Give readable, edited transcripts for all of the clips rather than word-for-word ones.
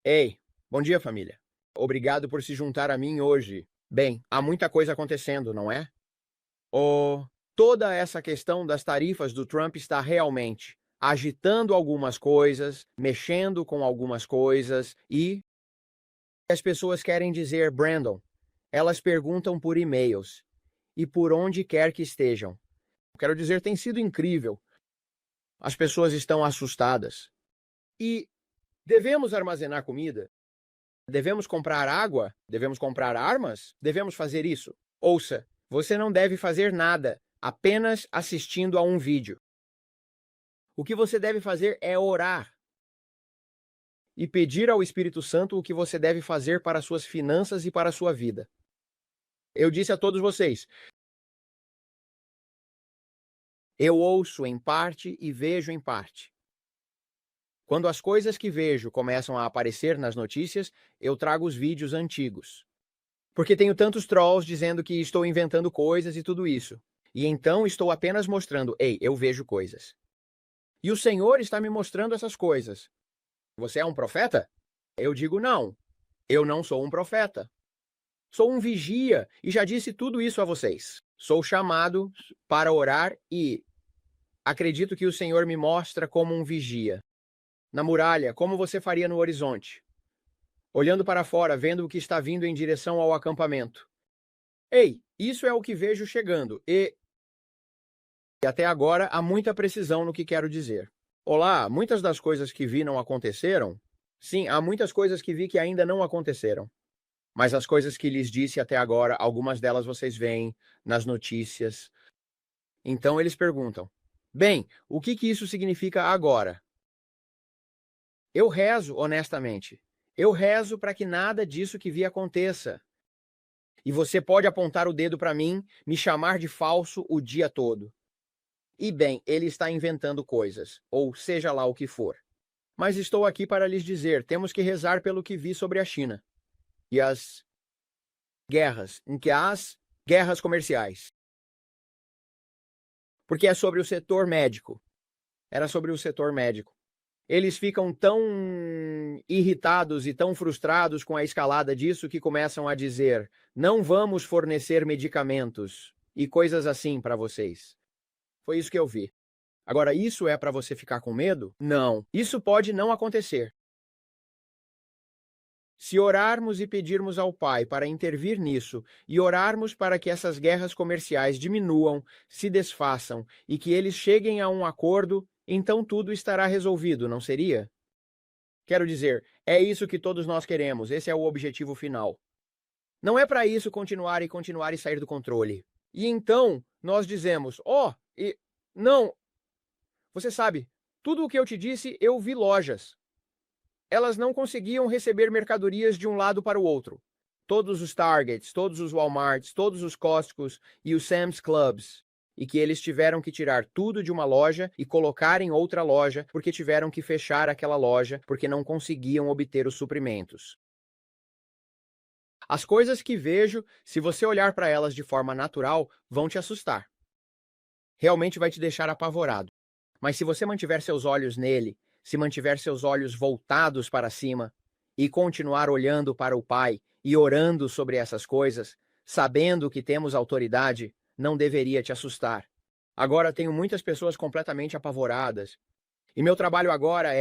Ei, bom dia, família. Obrigado por se juntar a mim hoje. Bem, há muita coisa acontecendo, não é? Oh, toda essa questão das tarifas do Trump está realmente agitando algumas coisas, mexendo com algumas coisas e as pessoas querem dizer, Brandon, elas perguntam por e-mails e por onde quer que estejam. Quero dizer, tem sido incrível. As pessoas estão assustadas. E devemos armazenar comida? Devemos comprar água? Devemos comprar armas? Devemos fazer isso? Ouça, você não deve fazer nada, apenas assistindo a um vídeo. O que você deve fazer é orar e pedir ao Espírito Santo o que você deve fazer para suas finanças e para a sua vida. Eu disse a todos vocês, eu ouço em parte e vejo em parte. Quando as coisas que vejo começam a aparecer nas notícias, eu trago os vídeos antigos. Porque tenho tantos trolls dizendo que estou inventando coisas e tudo isso. E então estou apenas mostrando, ei, eu vejo coisas. E o Senhor está me mostrando essas coisas. Você é um profeta? Eu digo não. Eu não sou um profeta. Sou um vigia e já disse tudo isso a vocês. Sou chamado para orar e acredito que o Senhor me mostra como um vigia. Na muralha, como você faria no horizonte. Olhando para fora, vendo o que está vindo em direção ao acampamento. Ei, isso é o que vejo chegando e até agora há muita precisão no que quero dizer. Olá, muitas das coisas que vi não aconteceram? Sim, há muitas coisas que vi que ainda não aconteceram. Mas as coisas que lhes disse até agora, algumas delas vocês veem nas notícias. Então eles perguntam: bem, o que isso significa agora? Eu rezo honestamente. Eu rezo para que nada disso que vi aconteça. E você pode apontar o dedo para mim, me chamar de falso o dia todo. E bem, ele está inventando coisas, ou seja lá o que for. Mas estou aqui para lhes dizer, temos que rezar pelo que vi sobre a China. E as guerras comerciais. Porque é sobre o setor médico. Era sobre o setor médico. Eles ficam tão irritados e tão frustrados com a escalada disso que começam a dizer: não vamos fornecer medicamentos e coisas assim para vocês. Foi isso que eu vi. Agora, isso é para você ficar com medo? Não. Isso pode não acontecer. Se orarmos e pedirmos ao Pai para intervir nisso, e orarmos para que essas guerras comerciais diminuam, se desfaçam e que eles cheguem a um acordo, então tudo estará resolvido, não seria? Quero dizer, é isso que todos nós queremos, esse é o objetivo final. Não é para isso continuar e sair do controle. E então nós dizemos: não, você sabe, tudo o que eu te disse, eu vi lojas. Elas não conseguiam receber mercadorias de um lado para o outro. Todos os Targets, todos os Walmarts, todos os Costcos e os Sam's Clubs. E que eles tiveram que tirar tudo de uma loja e colocar em outra loja porque tiveram que fechar aquela loja porque não conseguiam obter os suprimentos. As coisas que vejo, se você olhar para elas de forma natural, vão te assustar. Realmente vai te deixar apavorado. Mas se você mantiver seus olhos nele, se mantiver seus olhos voltados para cima e continuar olhando para o Pai e orando sobre essas coisas, sabendo que temos autoridade, não deveria te assustar. Agora tenho muitas pessoas completamente apavoradas. E meu trabalho agora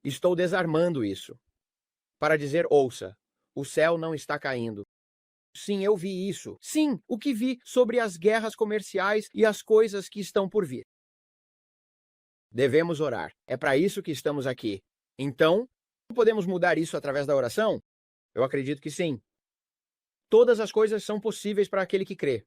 estou desarmando isso. Para dizer, ouça, o céu não está caindo. Sim, eu vi isso. Sim, o que vi sobre as guerras comerciais e as coisas que estão por vir. Devemos orar. É para isso que estamos aqui. Então, podemos mudar isso através da oração? Eu acredito que sim. Todas as coisas são possíveis para aquele que crê.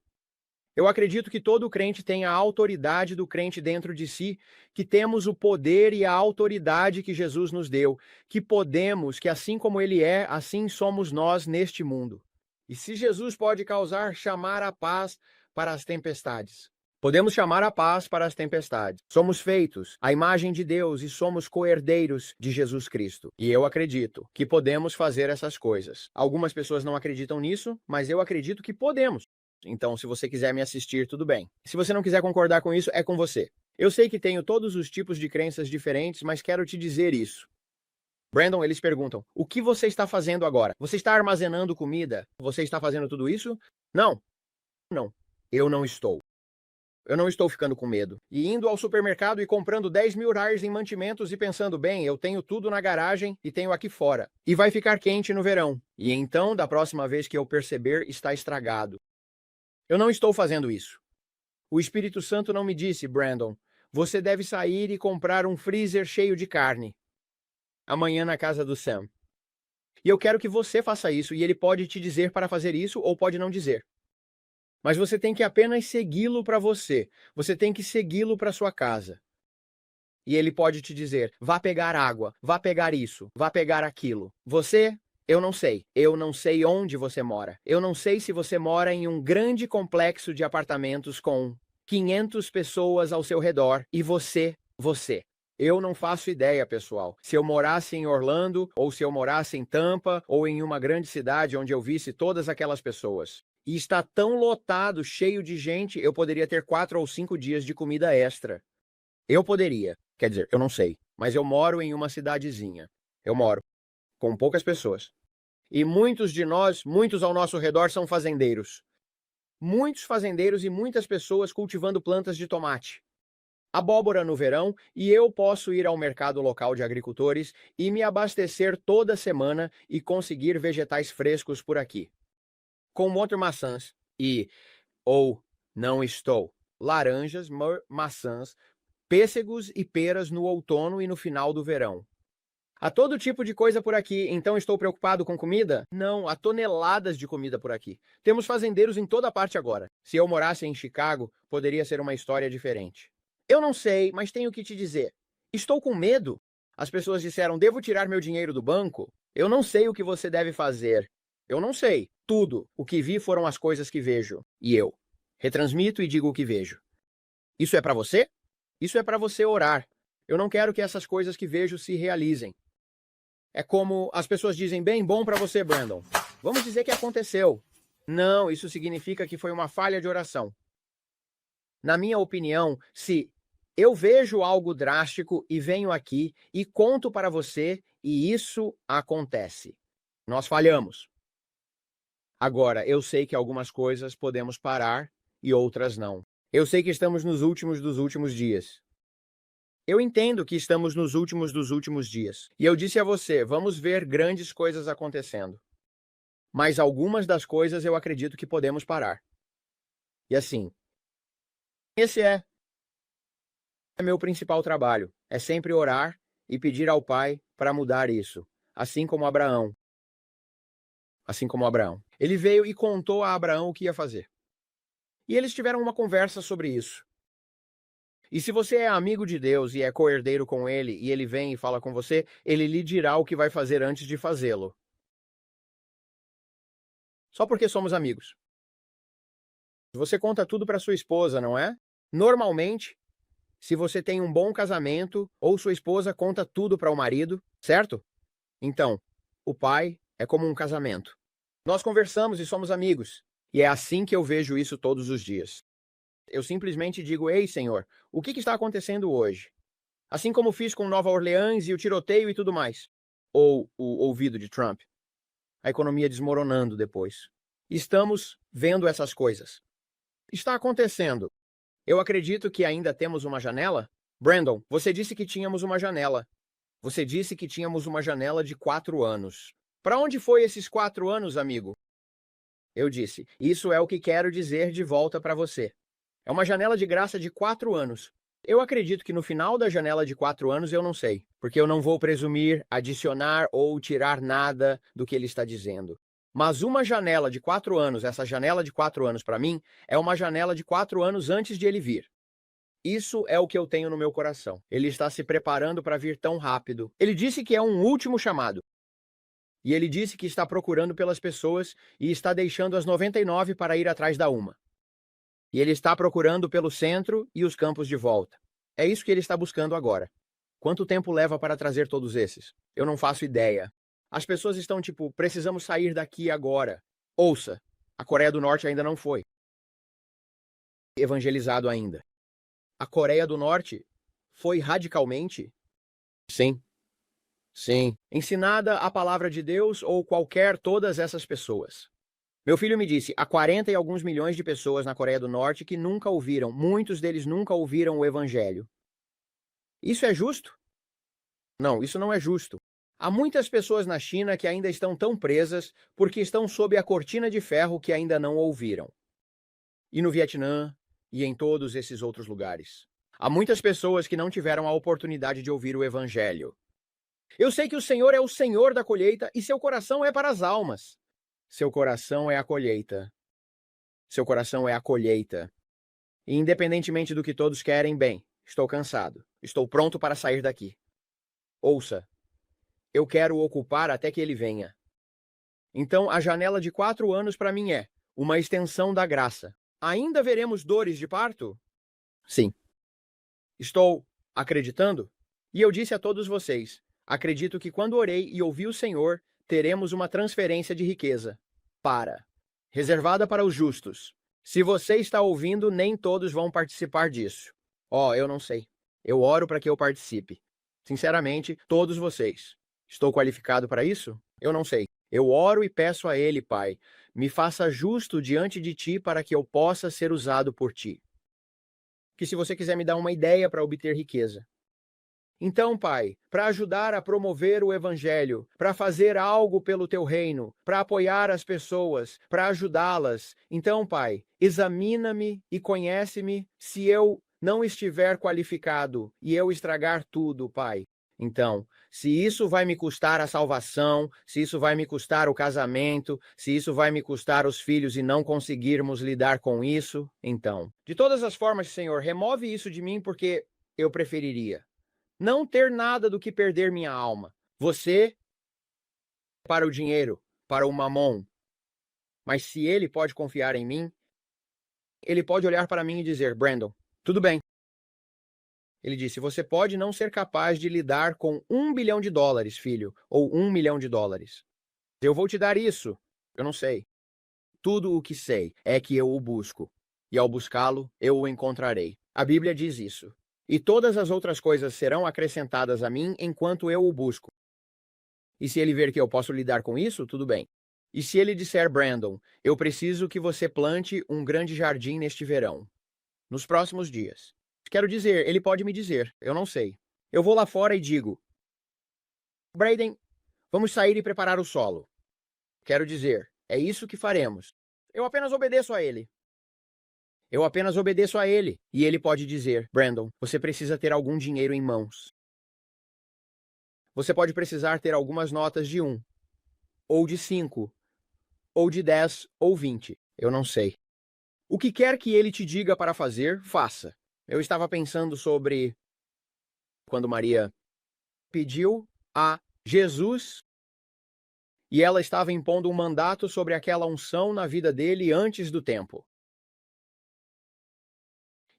Eu acredito que todo crente tem a autoridade do crente dentro de si, que temos o poder e a autoridade que Jesus nos deu, que podemos, que assim como ele é, assim somos nós neste mundo. E se Jesus pode chamar a paz para as tempestades, podemos chamar a paz para as tempestades. Somos feitos à imagem de Deus e somos co-herdeiros de Jesus Cristo. E eu acredito que podemos fazer essas coisas. Algumas pessoas não acreditam nisso, mas eu acredito que podemos. Então, se você quiser me assistir, tudo bem. Se você não quiser concordar com isso, é com você. Eu sei que tenho todos os tipos de crenças diferentes, mas quero te dizer isso. Brandon, eles perguntam: o que você está fazendo agora? Você está armazenando comida? Você está fazendo tudo isso? Não, não. Eu não estou. Eu não estou ficando com medo. E indo ao supermercado e comprando 10 mil reais em mantimentos e pensando, bem, eu tenho tudo na garagem e tenho aqui fora. E vai ficar quente no verão. E então, da próxima vez que eu perceber, está estragado. Eu não estou fazendo isso. O Espírito Santo não me disse, Brandon, você deve sair e comprar um freezer cheio de carne. Amanhã na casa do Sam. E eu quero que você faça isso, e ele pode te dizer para fazer isso ou pode não dizer. Mas você tem que apenas segui-lo para você. Você tem que segui-lo para sua casa. E ele pode te dizer: vá pegar água, vá pegar isso, vá pegar aquilo. Você, eu não sei. Eu não sei onde você mora. Eu não sei se você mora em um grande complexo de apartamentos com 500 pessoas ao seu redor e você. Eu não faço ideia, pessoal. Se eu morasse em Orlando, ou se eu morasse em Tampa, ou em uma grande cidade onde eu visse todas aquelas pessoas. E está tão lotado, cheio de gente, eu poderia ter 4 ou 5 dias de comida extra. Eu poderia. Quer dizer, eu não sei. Mas eu moro em uma cidadezinha. Eu moro com poucas pessoas. E muitos de nós, muitos ao nosso redor, são fazendeiros. Muitos fazendeiros e muitas pessoas cultivando plantas de tomate, abóbora no verão, e eu posso ir ao mercado local de agricultores e me abastecer toda semana e conseguir vegetais frescos por aqui. Com maçãs ou não estou, laranjas, maçãs, pêssegos e peras no outono e no final do verão. Há todo tipo de coisa por aqui, então estou preocupado com comida? Não, há toneladas de comida por aqui. Temos fazendeiros em toda parte agora. Se eu morasse em Chicago, poderia ser uma história diferente. Eu não sei, mas tenho que te dizer. Estou com medo. As pessoas disseram: devo tirar meu dinheiro do banco? Eu não sei o que você deve fazer. Eu não sei. Tudo. O que vi foram as coisas que vejo. E eu retransmito e digo o que vejo. Isso é para você? Isso é para você orar. Eu não quero que essas coisas que vejo se realizem. É como as pessoas dizem: bem, bom para você, Brandon. Vamos dizer que aconteceu. Não, isso significa que foi uma falha de oração. Na minha opinião, se eu vejo algo drástico e venho aqui e conto para você e isso acontece, nós falhamos. Agora, eu sei que algumas coisas podemos parar e outras não. Eu sei que estamos nos últimos dos últimos dias. Eu entendo que estamos nos últimos dos últimos dias. E eu disse a você, vamos ver grandes coisas acontecendo. Mas algumas das coisas eu acredito que podemos parar. E assim, esse é meu principal trabalho. É sempre orar e pedir ao Pai para mudar isso. Assim como Abraão. Assim como Abraão. Ele veio e contou a Abraão o que ia fazer. E eles tiveram uma conversa sobre isso. E se você é amigo de Deus e é co-herdeiro com ele, e ele vem e fala com você, ele lhe dirá o que vai fazer antes de fazê-lo. Só porque somos amigos. Você conta tudo para sua esposa, não é? Normalmente, se você tem um bom casamento, ou sua esposa conta tudo para o marido, certo? Então, o pai é como um casamento. Nós conversamos e somos amigos. E é assim que eu vejo isso todos os dias. Eu simplesmente digo: ei, Senhor, o que está acontecendo hoje? Assim como fiz com Nova Orleans e o tiroteio e tudo mais. Ou o ouvido de Trump. A economia desmoronando depois. Estamos vendo essas coisas. Está acontecendo. Eu acredito que ainda temos uma janela. Brandon, você disse que tínhamos uma janela. Você disse que tínhamos uma janela de 4 anos. Para onde foi esses 4 anos, amigo? Eu disse: isso é o que quero dizer de volta para você. É uma janela de graça de 4 anos. Eu acredito que no final da janela de 4 anos eu não sei, porque eu não vou presumir, adicionar ou tirar nada do que ele está dizendo. Mas uma janela de 4 anos, essa janela de 4 anos para mim, é uma janela de 4 anos antes de ele vir. Isso é o que eu tenho no meu coração. Ele está se preparando para vir tão rápido. Ele disse que é um último chamado. E ele disse que está procurando pelas pessoas e está deixando as 99 para ir atrás da uma. E ele está procurando pelo centro e os campos de volta. É isso que ele está buscando agora. Quanto tempo leva para trazer todos esses? Eu não faço ideia. As pessoas estão tipo: precisamos sair daqui agora. Ouça, a Coreia do Norte ainda não foi evangelizado ainda. A Coreia do Norte foi radicalmente? Sim. Sim. Ensinada a palavra de Deus ou todas essas pessoas. Meu filho me disse, há 40 e alguns milhões de pessoas na Coreia do Norte que nunca ouviram, muitos deles nunca ouviram o Evangelho. Isso é justo? Não, isso não é justo. Há muitas pessoas na China que ainda estão tão presas porque estão sob a cortina de ferro que ainda não ouviram. E no Vietnã e em todos esses outros lugares. Há muitas pessoas que não tiveram a oportunidade de ouvir o Evangelho. Eu sei que o Senhor é o Senhor da colheita e seu coração é para as almas. Seu coração é a colheita. Seu coração é a colheita. E independentemente do que todos querem, bem, estou cansado. Estou pronto para sair daqui. Ouça, eu quero ocupar até que ele venha. Então, a janela de 4 anos para mim é uma extensão da graça. Ainda veremos dores de parto? Sim. Estou acreditando? E eu disse a todos vocês, acredito que quando orei e ouvi o Senhor, teremos uma transferência de riqueza. Reservada para os justos. Se você está ouvindo, nem todos vão participar disso. Eu não sei. Eu oro para que eu participe. Sinceramente, todos vocês. Estou qualificado para isso? Eu não sei. Eu oro e peço a Ele, Pai, me faça justo diante de Ti para que eu possa ser usado por Ti. Que se você quiser me dar uma ideia para obter riqueza. Então, Pai, para ajudar a promover o Evangelho, para fazer algo pelo Teu reino, para apoiar as pessoas, para ajudá-las. Então, Pai, examina-me e conhece-me se eu não estiver qualificado e eu estragar tudo, Pai. Então, se isso vai me custar a salvação, se isso vai me custar o casamento, se isso vai me custar os filhos e não conseguirmos lidar com isso, então, de todas as formas, Senhor, remove isso de mim porque eu preferiria não ter nada do que perder minha alma. Você para o dinheiro, para o mamon. Mas se ele pode confiar em mim, ele pode olhar para mim e dizer, Brandon, tudo bem. Ele disse, você pode não ser capaz de lidar com $1 bilhão, filho, ou $1 milhão. Eu vou te dar isso. Eu não sei. Tudo o que sei é que eu o busco. E ao buscá-lo, eu o encontrarei. A Bíblia diz isso. E todas as outras coisas serão acrescentadas a mim enquanto eu o busco. E se ele ver que eu posso lidar com isso, tudo bem. E se ele disser, Brandon, eu preciso que você plante um grande jardim neste verão, nos próximos dias. Quero dizer, ele pode me dizer, eu não sei. Eu vou lá fora e digo, Brayden, vamos sair e preparar o solo. Quero dizer, é isso que faremos. Eu apenas obedeço a ele. Eu apenas obedeço a ele. E ele pode dizer, Brandon, você precisa ter algum dinheiro em mãos. Você pode precisar ter algumas notas de 1, ou de 5, ou de 10, ou 20. Eu não sei. O que quer que ele te diga para fazer, faça. Eu estava pensando sobre quando Maria pediu a Jesus e ela estava impondo um mandato sobre aquela unção na vida dele antes do tempo.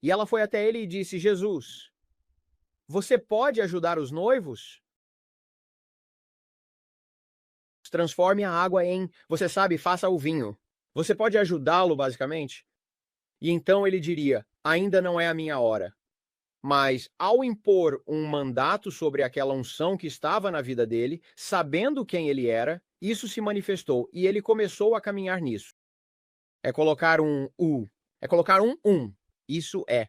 E ela foi até ele e disse, Jesus, você pode ajudar os noivos? Transforme a água em, você sabe, faça o vinho. Você pode ajudá-lo, basicamente? E então ele diria, ainda não é a minha hora. Mas, ao impor um mandato sobre aquela unção que estava na vida dele, sabendo quem ele era, isso se manifestou e ele começou a caminhar nisso. É colocar um U. É colocar um. Isso é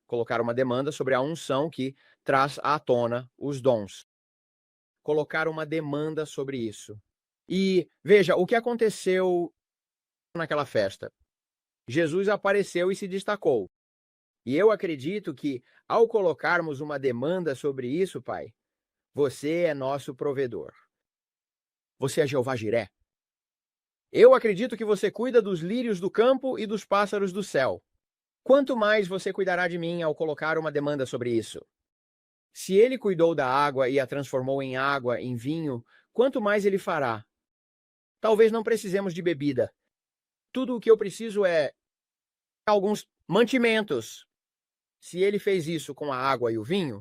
colocar uma demanda sobre a unção que traz à tona os dons. Colocar uma demanda sobre isso. E veja, o que aconteceu naquela festa? Jesus apareceu e se destacou. E eu acredito que, ao colocarmos uma demanda sobre isso, Pai, você é nosso provedor. Você é Jeová Jiré. Eu acredito que você cuida dos lírios do campo e dos pássaros do céu. Quanto mais você cuidará de mim ao colocar uma demanda sobre isso? Se ele cuidou da água e a transformou em água, em vinho, quanto mais ele fará? Talvez não precisemos de bebida. Tudo o que eu preciso é alguns mantimentos. Se ele fez isso com a água e o vinho,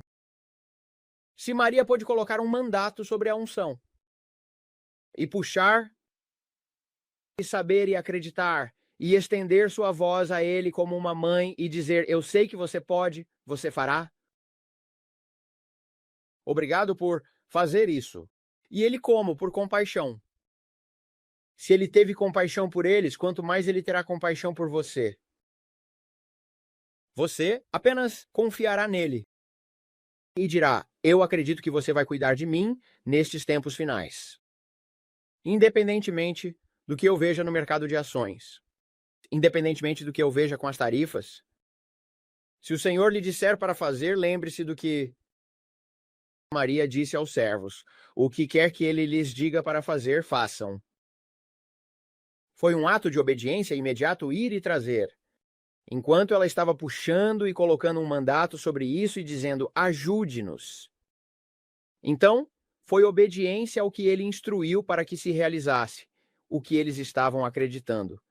se Maria pôde colocar um mandato sobre a unção e puxar e saber e acreditar e estender sua voz a ele como uma mãe e dizer, eu sei que você pode, você fará. Obrigado por fazer isso. E ele como? Por compaixão. Se ele teve compaixão por eles, quanto mais ele terá compaixão por você. Você apenas confiará nele e dirá: eu acredito que você vai cuidar de mim nestes tempos finais. Independentemente do que eu veja no mercado de ações, independentemente do que eu veja com as tarifas, se o Senhor lhe disser para fazer, lembre-se do que Maria disse aos servos: o que quer que ele lhes diga para fazer, façam. Foi um ato de obediência imediato ir e trazer. Enquanto ela estava puxando e colocando um mandato sobre isso e dizendo: ajude-nos. Então, foi obediência ao que ele instruiu para que se realizasse, o que eles estavam acreditando.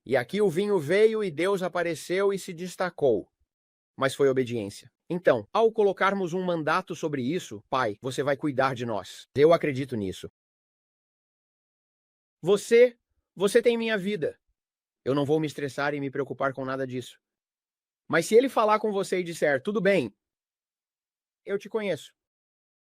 E aqui o vinho veio e Deus apareceu e se destacou. Mas foi obediência. Então, ao colocarmos um mandato sobre isso, Pai, você vai cuidar de nós. Eu acredito nisso. Você tem minha vida. Eu não vou me estressar e me preocupar com nada disso. Mas se ele falar com você e disser: tudo bem, eu te conheço.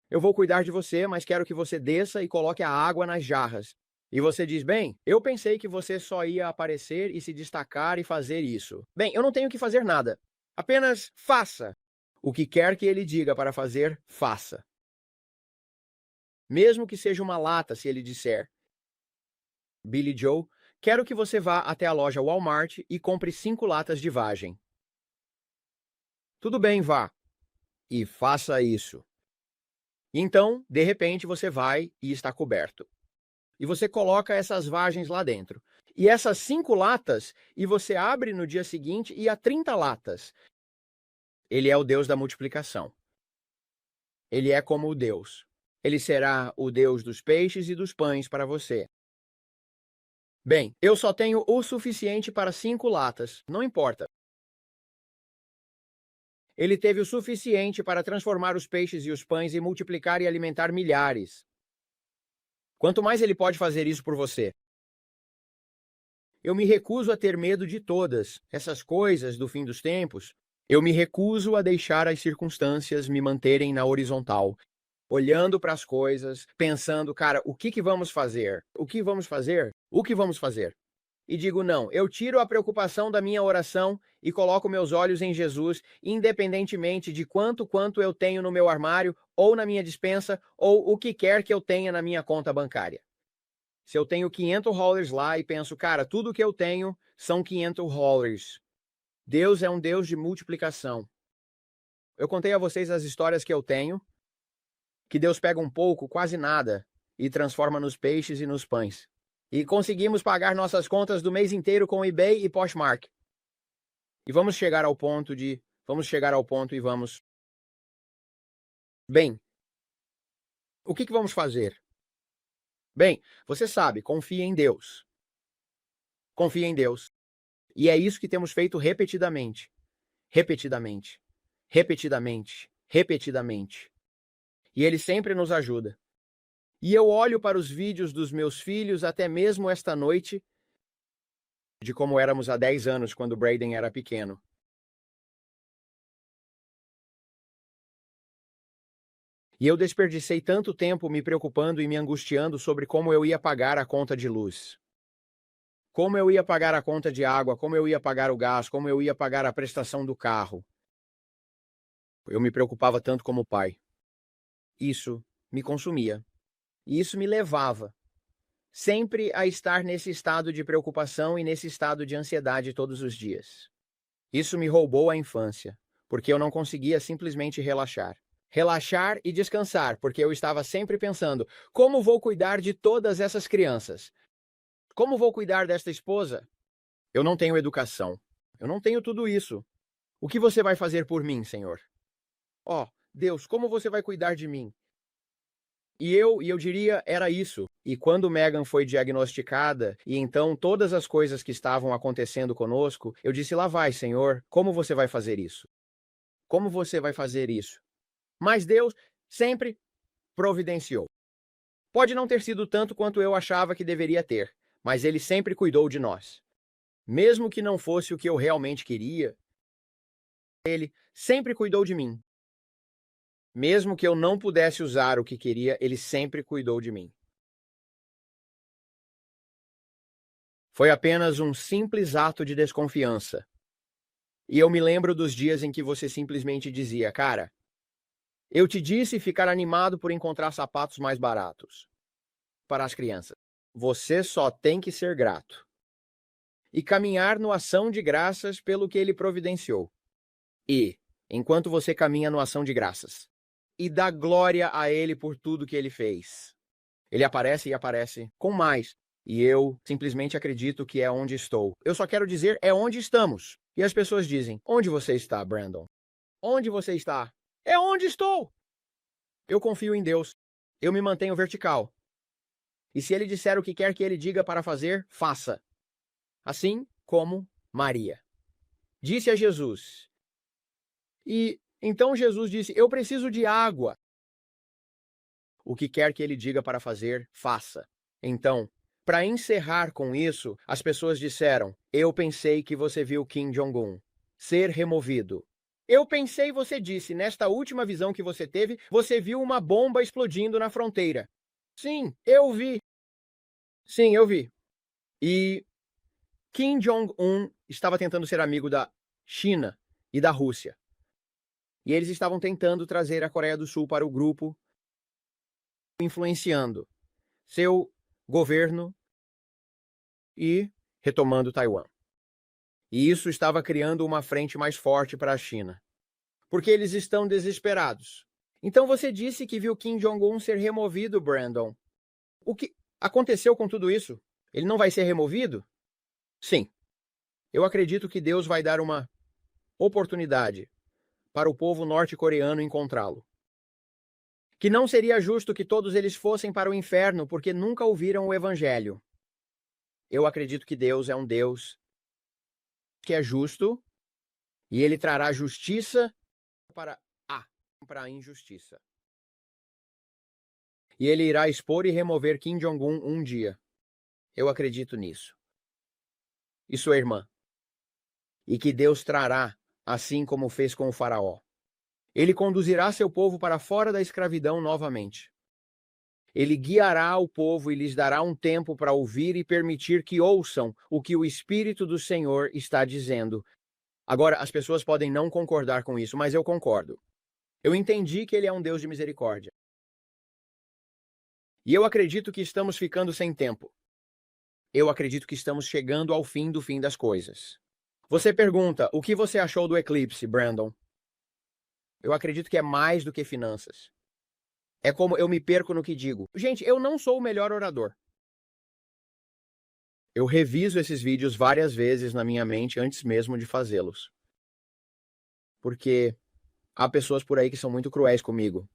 Eu vou cuidar de você, mas quero que você desça e coloque a água nas jarras. E você diz: bem, eu pensei que você só ia aparecer e se destacar e fazer isso. Bem, eu não tenho que fazer nada. Apenas faça. O que quer que ele diga para fazer, faça. Mesmo que seja uma lata, se ele disser: Billy Joe, quero que você vá até a loja Walmart e compre 5 latas de vagem. Tudo bem, vá. E faça isso. Então, de repente, você vai e está coberto. E você coloca essas vagens lá dentro. E essas 5 latas, e você abre no dia seguinte e há 30 latas. Ele é o Deus da multiplicação. Ele é como o Deus. Ele será o Deus dos peixes e dos pães para você. Bem, eu só tenho o suficiente para 5 latas, não importa. Ele teve o suficiente para transformar os peixes e os pães e multiplicar e alimentar milhares. Quanto mais ele pode fazer isso por você? Eu me recuso a ter medo de todas essas coisas do fim dos tempos. Eu me recuso a deixar as circunstâncias me manterem na horizontal, olhando para as coisas, pensando: cara, o que vamos fazer? O que vamos fazer? O que vamos fazer? E digo: não, eu tiro a preocupação da minha oração e coloco meus olhos em Jesus, independentemente de quanto eu tenho no meu armário, ou na minha despensa, ou o que quer que eu tenha na minha conta bancária. Se eu tenho $500 lá e penso: cara, tudo que eu tenho são $500. Deus é um Deus de multiplicação. Eu contei a vocês as histórias que eu tenho, que Deus pega um pouco, quase nada, e transforma nos peixes e nos pães. E conseguimos pagar nossas contas do mês inteiro com eBay e Poshmark. E vamos chegar ao ponto e vamos... Bem, o que vamos fazer? Bem, você sabe, confie em Deus. Confie em Deus. E é isso que temos feito repetidamente. Repetidamente. Repetidamente. Repetidamente. E Ele sempre nos ajuda. E eu olho para os vídeos dos meus filhos até mesmo esta noite, de como éramos há 10 anos quando Braden era pequeno. E eu desperdicei tanto tempo me preocupando e me angustiando sobre como eu ia pagar a conta de luz. Como eu ia pagar a conta de água, como eu ia pagar o gás, como eu ia pagar a prestação do carro. Eu me preocupava tanto como pai. Isso me consumia. E isso me levava sempre a estar nesse estado de preocupação e nesse estado de ansiedade todos os dias. Isso me roubou a infância, porque eu não conseguia simplesmente relaxar. Relaxar e descansar, porque eu estava sempre pensando: como vou cuidar de todas essas crianças? Como vou cuidar desta esposa? Eu não tenho educação. Eu não tenho tudo isso. O que você vai fazer por mim, Senhor? Ó, Deus, como você vai cuidar de mim? E eu diria, era isso. E quando Megan foi diagnosticada, e então todas as coisas que estavam acontecendo conosco, eu disse: lá vai, Senhor, como você vai fazer isso? Como você vai fazer isso? Mas Deus sempre providenciou. Pode não ter sido tanto quanto eu achava que deveria ter, mas Ele sempre cuidou de nós. Mesmo que não fosse o que eu realmente queria, Ele sempre cuidou de mim. Mesmo que eu não pudesse usar o que queria, ele sempre cuidou de mim. Foi apenas um simples ato de desconfiança. E eu me lembro dos dias em que você simplesmente dizia, cara, eu te disse ficar animado por encontrar sapatos mais baratos para as crianças. Você só tem que ser grato e caminhar no ação de graças pelo que ele providenciou. E, enquanto você caminha no ação de graças e dá glória a ele por tudo que ele fez, ele aparece e aparece com mais. E eu simplesmente acredito que é onde estou. Eu só quero dizer é onde estamos. E as pessoas dizem, onde você está, Brandon? Onde você está? É onde estou! Eu confio em Deus. Eu me mantenho vertical. E se ele disser o que quer que ele diga para fazer, faça. Assim como Maria disse a Jesus. E então Jesus disse, eu preciso de água. O que quer que ele diga para fazer, faça. Então, para encerrar com isso, as pessoas disseram, eu pensei que você viu Kim Jong-un ser removido. Eu pensei, você disse, nesta última visão que você teve, você viu uma bomba explodindo na fronteira. Sim, eu vi. Sim, eu vi. E Kim Jong-un estava tentando ser amigo da China e da Rússia. E eles estavam tentando trazer a Coreia do Sul para o grupo, influenciando seu governo e retomando Taiwan. E isso estava criando uma frente mais forte para a China, porque eles estão desesperados. Então você disse que viu Kim Jong-un ser removido, Brandon. O que aconteceu com tudo isso? Ele não vai ser removido? Sim. Eu acredito que Deus vai dar uma oportunidade para o povo norte-coreano encontrá-lo. Que não seria justo que todos eles fossem para o inferno porque nunca ouviram o evangelho. Eu acredito que Deus é um Deus que é justo e ele trará justiça para a injustiça. E ele irá expor e remover Kim Jong-un um dia. Eu acredito nisso. E sua irmã. E que Deus trará, assim como fez com o faraó. Ele conduzirá seu povo para fora da escravidão novamente. Ele guiará o povo e lhes dará um tempo para ouvir e permitir que ouçam o que o Espírito do Senhor está dizendo. Agora, as pessoas podem não concordar com isso, mas eu concordo. Eu entendi que ele é um Deus de misericórdia. E eu acredito que estamos ficando sem tempo. Eu acredito que estamos chegando ao fim do fim das coisas. Você pergunta, o que você achou do eclipse, Brandon? Eu acredito que é mais do que finanças. É como eu me perco no que digo. Gente, eu não sou o melhor orador. Eu reviso esses vídeos várias vezes na minha mente antes mesmo de fazê-los. Porque há pessoas por aí que são muito cruéis comigo.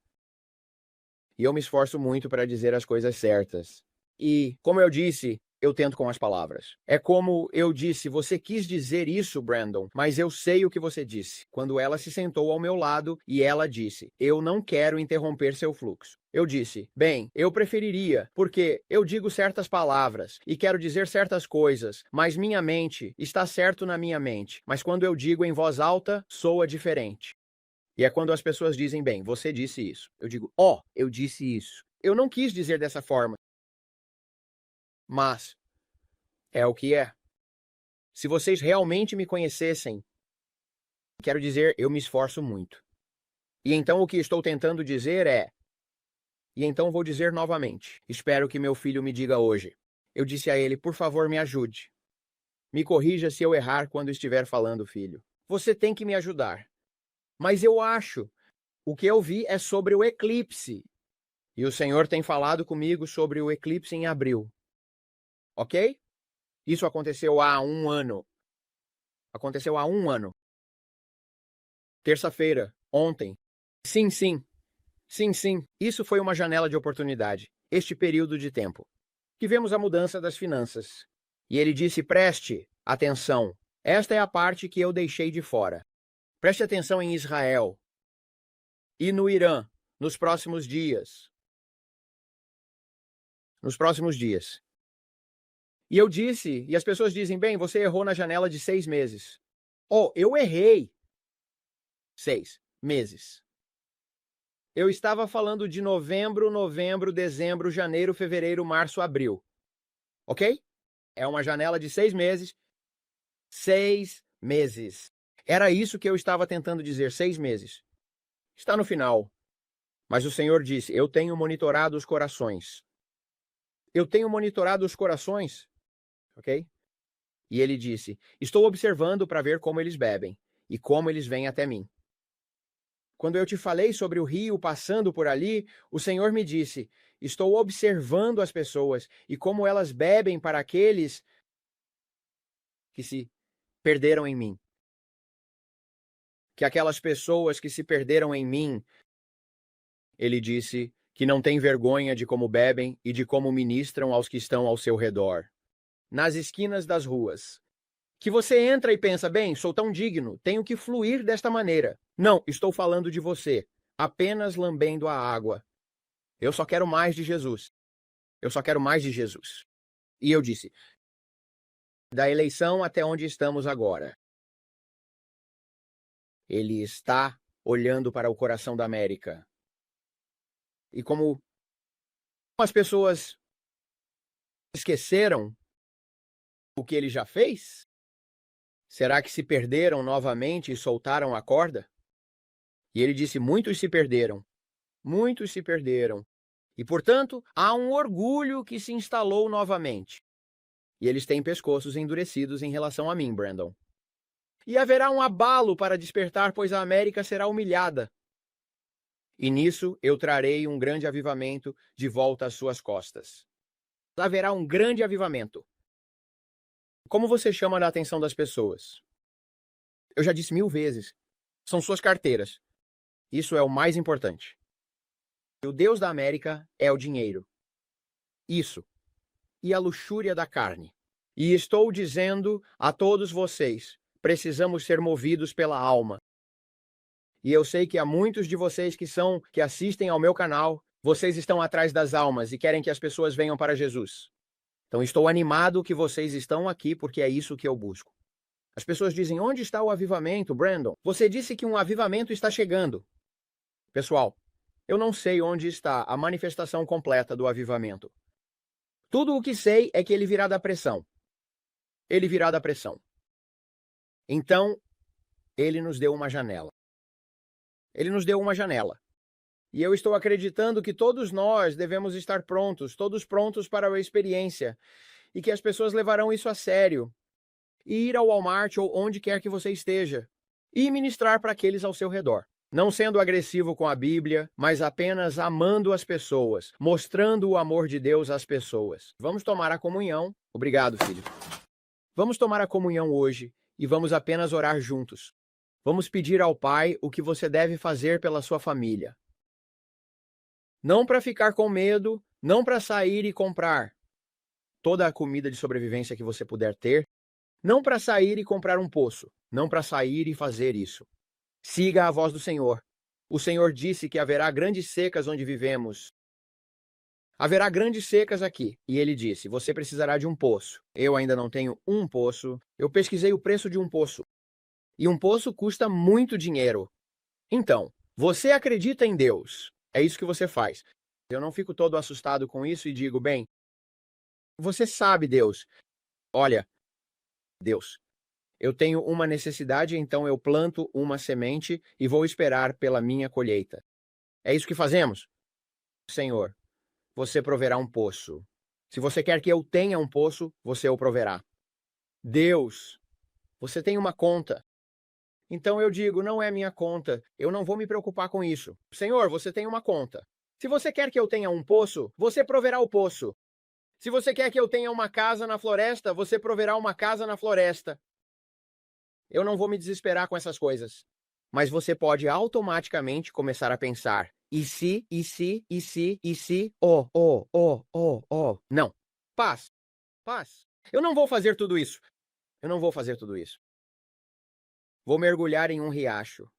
E eu me esforço muito para dizer as coisas certas. E, como eu disse, eu tento com as palavras. É como eu disse, você quis dizer isso, Brandon, mas eu sei o que você disse. Quando ela se sentou ao meu lado e ela disse, eu não quero interromper seu fluxo. Eu disse, bem, eu preferiria, porque eu digo certas palavras e quero dizer certas coisas, mas minha mente está certo na minha mente. Mas quando eu digo em voz alta, soa diferente. E é quando as pessoas dizem, bem, você disse isso. Eu digo, eu disse isso. Eu não quis dizer dessa forma. Mas é o que é. Se vocês realmente me conhecessem, quero dizer, eu me esforço muito. E então o que estou tentando dizer é, e então vou dizer novamente, espero que meu filho me diga hoje. Eu disse a ele, por favor, me ajude. Me corrija se eu errar quando estiver falando, filho. Você tem que me ajudar. Mas eu acho, o que eu vi é sobre o eclipse. E o Senhor tem falado comigo sobre o eclipse em abril. Ok? Isso aconteceu há um ano. Aconteceu há um ano. Terça-feira, ontem. Sim, sim. Sim, sim. Isso foi uma janela de oportunidade. Este período de tempo. Tivemos a mudança das finanças. E ele disse, preste atenção. Esta é a parte que eu deixei de fora. Preste atenção em Israel e no Irã nos próximos dias. Nos próximos dias. E eu disse, e as pessoas dizem, bem, você errou na janela de 6 meses. Eu errei 6 meses. Eu estava falando de novembro, dezembro, janeiro, fevereiro, março, abril. Ok? É uma janela de 6 meses. 6 meses. Era isso que eu estava tentando dizer, 6 meses. Está no final. Mas o Senhor disse: eu tenho monitorado os corações. Eu tenho monitorado os corações. Ok? E ele disse: estou observando para ver como eles bebem e como eles vêm até mim. Quando eu te falei sobre o rio passando por ali, o Senhor me disse: estou observando as pessoas e como elas bebem para aqueles que se perderam em mim. Que aquelas pessoas que se perderam em mim, ele disse, que não têm vergonha de como bebem e de como ministram aos que estão ao seu redor. Nas esquinas das ruas. Que você entra e pensa: bem, sou tão digno, tenho que fluir desta maneira. Não, estou falando de você, apenas lambendo a água. Eu só quero mais de Jesus. Eu só quero mais de Jesus. E eu disse: da eleição até onde estamos agora. Ele está olhando para o coração da América. E como as pessoas esqueceram o que ele já fez? Será que se perderam novamente e soltaram a corda? E ele disse: muitos se perderam. Muitos se perderam. E, portanto, há um orgulho que se instalou novamente. E eles têm pescoços endurecidos em relação a mim, Brandon. E haverá um abalo para despertar, pois a América será humilhada. E nisso eu trarei um grande avivamento de volta às suas costas. Haverá um grande avivamento. Como você chama a atenção das pessoas? Eu já disse 1000 vezes. São suas carteiras. Isso é o mais importante. O Deus da América é o dinheiro. Isso. E a luxúria da carne. E estou dizendo a todos vocês, precisamos ser movidos pela alma. E eu sei que há muitos de vocês que assistem ao meu canal, vocês estão atrás das almas e querem que as pessoas venham para Jesus. Então estou animado que vocês estão aqui porque é isso que eu busco. As pessoas dizem: onde está o avivamento, Brandon? Você disse que um avivamento está chegando. Pessoal, eu não sei onde está a manifestação completa do avivamento. Tudo o que sei é que ele virá da pressão. Ele virá da pressão. Então, ele nos deu uma janela. Ele nos deu uma janela. E eu estou acreditando que todos nós devemos estar prontos, todos prontos para a experiência, e que as pessoas levarão isso a sério. E ir ao Walmart ou onde quer que você esteja, e ministrar para aqueles ao seu redor. Não sendo agressivo com a Bíblia, mas apenas amando as pessoas, mostrando o amor de Deus às pessoas. Vamos tomar a comunhão. Obrigado, filho. Vamos tomar a comunhão hoje e vamos apenas orar juntos. Vamos pedir ao Pai o que você deve fazer pela sua família. Não para ficar com medo, não para sair e comprar toda a comida de sobrevivência que você puder ter, não para sair e comprar um poço, não para sair e fazer isso. Siga a voz do Senhor. O Senhor disse que haverá grandes secas onde vivemos. Haverá grandes secas aqui. E ele disse: você precisará de um poço. Eu ainda não tenho um poço. Eu pesquisei o preço de um poço. E um poço custa muito dinheiro. Então, você acredita em Deus. É isso que você faz. Eu não fico todo assustado com isso e digo: bem, você sabe, Deus. Olha, Deus, eu tenho uma necessidade, então eu planto uma semente e vou esperar pela minha colheita. É isso que fazemos? Senhor, você proverá um poço. Se você quer que eu tenha um poço, você o proverá. Deus, você tem uma conta. Então eu digo: não é minha conta, eu não vou me preocupar com isso. Senhor, você tem uma conta. Se você quer que eu tenha um poço, você proverá o poço. Se você quer que eu tenha uma casa na floresta, você proverá uma casa na floresta. Eu não vou me desesperar com essas coisas. Mas você pode automaticamente começar a pensar: e se, e se, e se, e se, Não. Paz. Paz. Eu não vou fazer tudo isso. Eu não vou fazer tudo isso. Vou mergulhar em um riacho.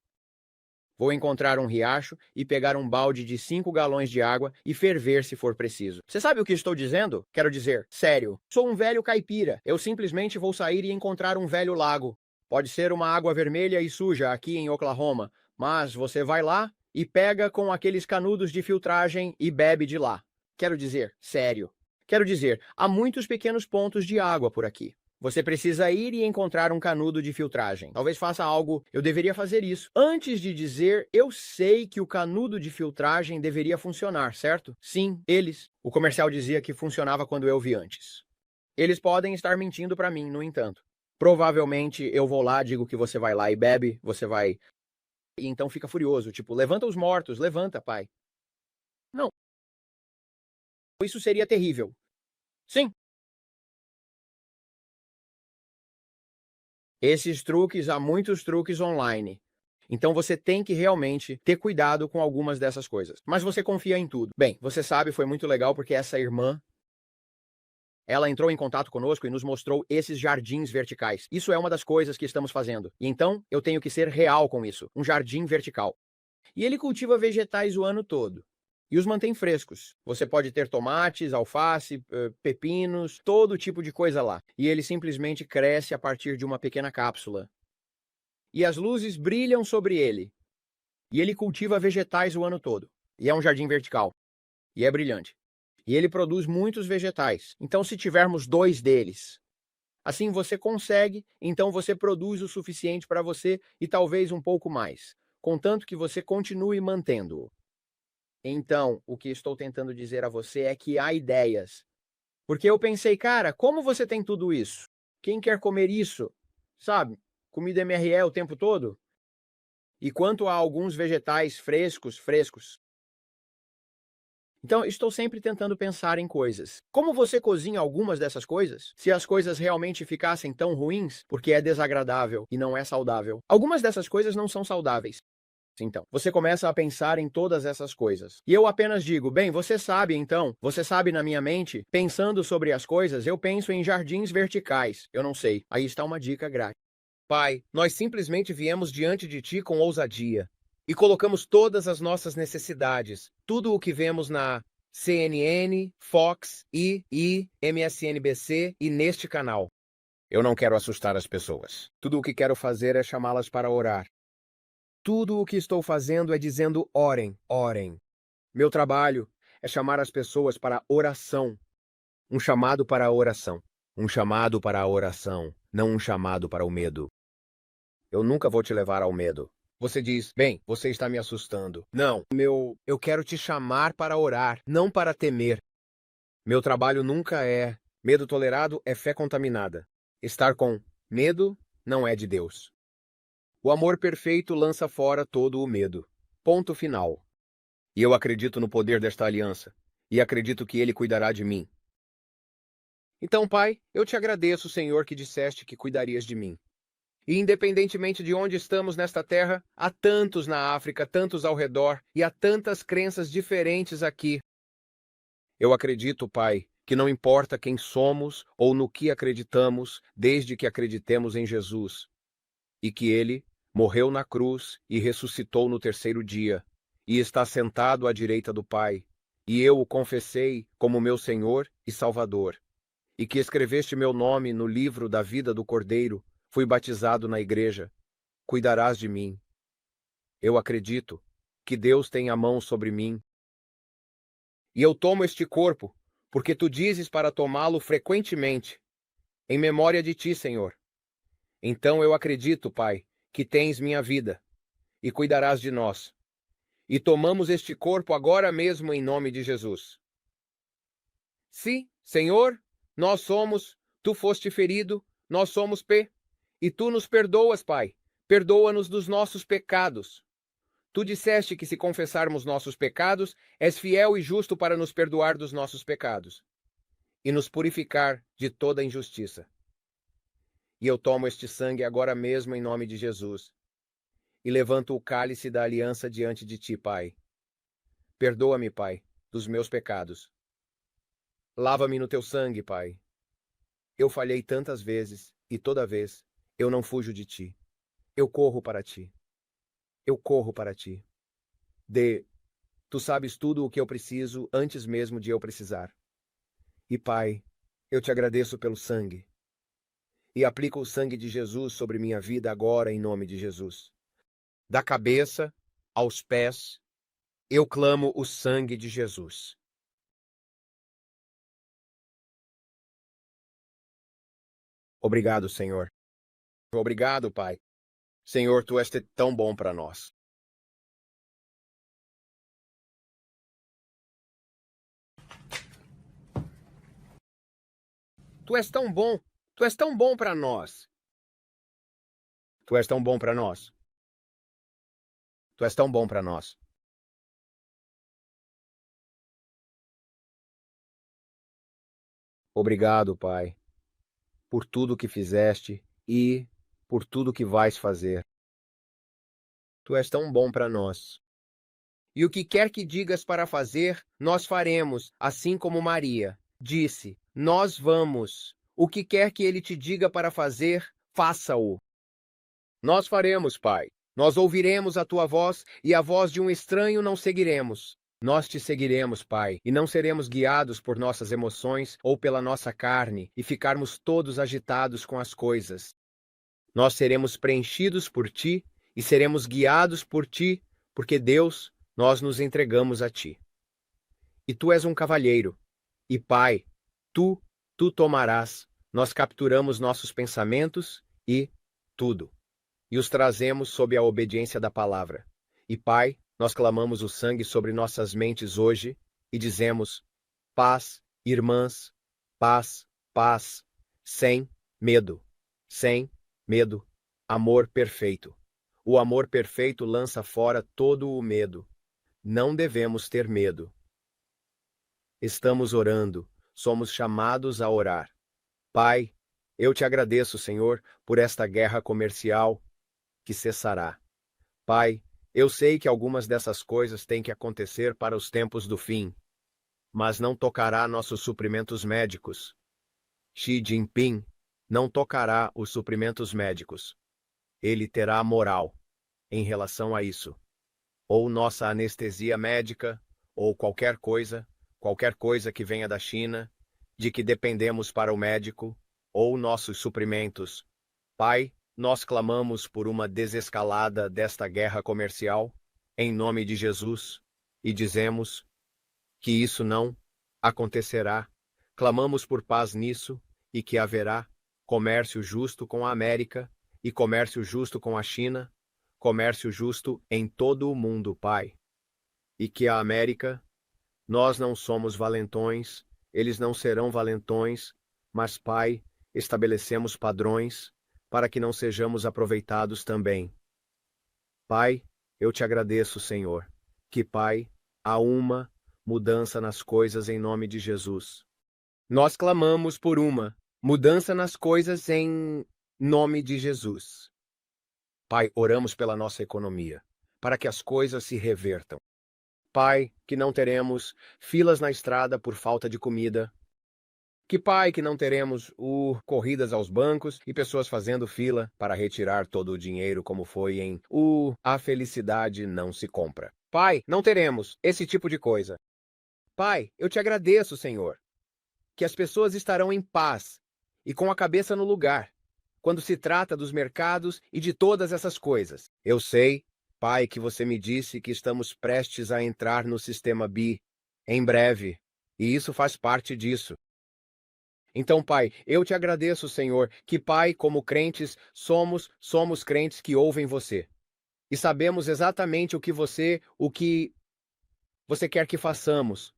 Vou encontrar um riacho e pegar um balde de 5 galões de água e ferver se for preciso. Você sabe o que estou dizendo? Quero dizer, sério, sou um velho caipira. Eu simplesmente vou sair e encontrar um velho lago. Pode ser uma água vermelha e suja aqui em Oklahoma, mas você vai lá e pega com aqueles canudos de filtragem e bebe de lá. Quero dizer, sério. Quero dizer, há muitos pequenos pontos de água por aqui. Você precisa ir e encontrar um canudo de filtragem. Talvez faça algo, eu deveria fazer isso. Antes de dizer, eu sei que o canudo de filtragem deveria funcionar, certo? Sim, eles. O comercial dizia que funcionava quando eu vi antes. Eles podem estar mentindo para mim, no entanto. Provavelmente eu vou lá, digo que você vai lá e bebe, você vai. E então fica furioso, tipo, levanta os mortos, levanta, pai. Não, isso seria terrível. Sim. Esses truques, há muitos truques online. Então você tem que realmente ter cuidado com algumas dessas coisas. Mas você confia em tudo. Bem, você sabe, foi muito legal porque essa irmã, ela entrou em contato conosco e nos mostrou esses jardins verticais. Isso é uma das coisas que estamos fazendo. E então eu tenho que ser real com isso. Um jardim vertical. E ele cultiva vegetais o ano todo. E os mantém frescos. Você pode ter tomates, alface, pepinos, todo tipo de coisa lá. E ele simplesmente cresce a partir de uma pequena cápsula. E as luzes brilham sobre ele. E ele cultiva vegetais o ano todo. E é um jardim vertical. E é brilhante. E ele produz muitos vegetais. Então, se tivermos 2 deles, assim você consegue, então você produz o suficiente para você e talvez um pouco mais, contanto que você continue mantendo-o. Então, o que estou tentando dizer a você é que há ideias. Porque eu pensei, cara, como você tem tudo isso? Quem quer comer isso? Sabe? Comida MRE o tempo todo? E quanto a alguns vegetais frescos. Então, estou sempre tentando pensar em coisas. Como você cozinha algumas dessas coisas? Se as coisas realmente ficassem tão ruins, porque é desagradável e não é saudável. Algumas dessas coisas não são saudáveis. Então, você começa a pensar em todas essas coisas. E eu apenas digo, bem, você sabe então, você sabe na minha mente, pensando sobre as coisas, eu penso em jardins verticais. Eu não sei. Aí está uma dica grátis. Pai, nós simplesmente viemos diante de ti com ousadia e colocamos todas as nossas necessidades, tudo o que vemos na CNN, Fox, MSNBC e neste canal. Eu não quero assustar as pessoas. Tudo o que quero fazer é chamá-las para orar. Tudo o que estou fazendo é dizendo orem, orem. Meu trabalho é chamar as pessoas para oração. Um chamado para a oração. Um chamado para a oração, não um chamado para o medo. Eu nunca vou te levar ao medo. Você diz, bem, você está me assustando. Não, eu quero te chamar para orar, não para temer. Meu trabalho nunca é. Medo tolerado é fé contaminada. Estar com medo não é de Deus. O amor perfeito lança fora todo o medo. Ponto final. E eu acredito no poder desta aliança. E acredito que ele cuidará de mim. Então, Pai, eu te agradeço, Senhor, que disseste que cuidarias de mim. E independentemente de onde estamos nesta terra, há tantos na África, tantos ao redor, e há tantas crenças diferentes aqui. Eu acredito, Pai, que não importa quem somos ou no que acreditamos, desde que acreditemos em Jesus, e que ele morreu na cruz e ressuscitou no terceiro dia, e está sentado à direita do Pai, e eu o confessei como meu Senhor e Salvador, e que escreveste meu nome no livro da vida do Cordeiro. Fui batizado na igreja. Cuidarás de mim. Eu acredito que Deus tem a mão sobre mim. E eu tomo este corpo, porque tu dizes para tomá-lo frequentemente, em memória de ti, Senhor. Então eu acredito, Pai, que tens minha vida e cuidarás de nós. E tomamos este corpo agora mesmo em nome de Jesus. Sim, Senhor, nós somos, tu foste ferido, nós somos e tu nos perdoas, Pai. Perdoa-nos dos nossos pecados. Tu disseste que se confessarmos nossos pecados, és fiel e justo para nos perdoar dos nossos pecados e nos purificar de toda injustiça. E eu tomo este sangue agora mesmo em nome de Jesus e levanto o cálice da aliança diante de ti, Pai. Perdoa-me, Pai, dos meus pecados. Lava-me no teu sangue, Pai. Eu falhei tantas vezes e toda vez eu não fujo de ti. Eu corro para ti. Eu corro para ti. Tu sabes tudo o que eu preciso antes mesmo de eu precisar. E, Pai, eu te agradeço pelo sangue. E aplico o sangue de Jesus sobre minha vida agora em nome de Jesus. Da cabeça aos pés Eu clamo o sangue de Jesus. Obrigado, Senhor. Obrigado, Pai. Senhor, tu és tão bom para nós. Tu és tão bom. Tu és tão bom para nós. Tu és tão bom para nós. Tu és tão bom para nós. Obrigado, Pai, por tudo que fizeste e por tudo que vais fazer. Tu és tão bom para nós. E o que quer que digas para fazer, nós faremos, assim como Maria disse: Nós vamos. O que quer que ele te diga para fazer, faça-o. Nós faremos, Pai. Nós ouviremos a tua voz e a voz de um estranho não seguiremos. Nós te seguiremos, Pai, e não seremos guiados por nossas emoções ou pela nossa carne e ficarmos todos agitados com as coisas. Nós seremos preenchidos por ti e seremos guiados por ti, porque Deus, nós nos entregamos a ti. E tu és um cavalheiro. E Pai, tu tomarás. Nós capturamos nossos pensamentos e tudo, e os trazemos sob a obediência da palavra. E Pai, nós clamamos o sangue sobre nossas mentes hoje e dizemos: paz, irmãs, paz, paz, sem medo, sem medo, amor perfeito. O amor perfeito lança fora todo o medo. Não devemos ter medo. Estamos orando, somos chamados a orar. Pai, eu te agradeço, Senhor, por esta guerra comercial que cessará. Pai, eu sei que algumas dessas coisas têm que acontecer para os tempos do fim, mas não tocará nossos suprimentos médicos. Xi Jinping não tocará os suprimentos médicos. Ele terá moral em relação a isso. Ou nossa anestesia médica, ou qualquer coisa que venha da China, de que dependemos para o médico, ou nossos suprimentos. Pai, nós clamamos por uma desescalada desta guerra comercial, em nome de Jesus, e dizemos que isso não acontecerá. Clamamos por paz nisso e que haverá comércio justo com a América e comércio justo com a China, comércio justo em todo o mundo, Pai. E que a América, nós não somos valentões, eles não serão valentões, mas, Pai, estabelecemos padrões para que não sejamos aproveitados também. Pai, eu te agradeço, Senhor, que, Pai, há uma mudança nas coisas em nome de Jesus. Nós clamamos por uma mudança nas coisas em nome de Jesus. Pai, oramos pela nossa economia, para que as coisas se revertam. Pai, que não teremos filas na estrada por falta de comida. Pai, que não teremos corridas aos bancos e pessoas fazendo fila para retirar todo o dinheiro como foi em A felicidade não se compra. Pai, não teremos esse tipo de coisa. Pai, eu te agradeço, Senhor, que as pessoas estarão em paz e com a cabeça no lugar, quando se trata dos mercados e de todas essas coisas. Eu sei, Pai, que você me disse que estamos prestes a entrar no sistema BI em breve, e isso faz parte disso. Então, Pai, eu te agradeço, Senhor, que, Pai, como crentes, somos crentes que ouvem você. E sabemos exatamente o que você quer que façamos,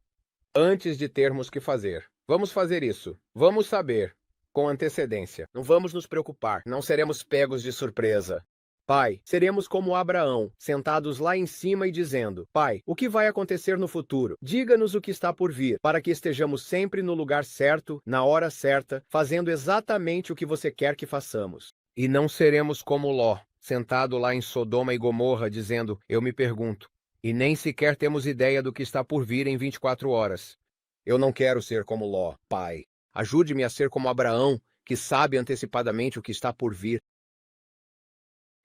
antes de termos que fazer. Vamos fazer isso. Vamos saber com antecedência. Não vamos nos preocupar. Não seremos pegos de surpresa. Pai, seremos como Abraão, sentados lá em cima e dizendo: Pai, o que vai acontecer no futuro? Diga-nos o que está por vir, para que estejamos sempre no lugar certo, na hora certa, fazendo exatamente o que você quer que façamos. E não seremos como Ló, sentado lá em Sodoma e Gomorra, dizendo: Eu me pergunto, e nem sequer temos ideia do que está por vir em 24 horas. Eu não quero ser como Ló, Pai. Ajude-me a ser como Abraão, que sabe antecipadamente o que está por vir.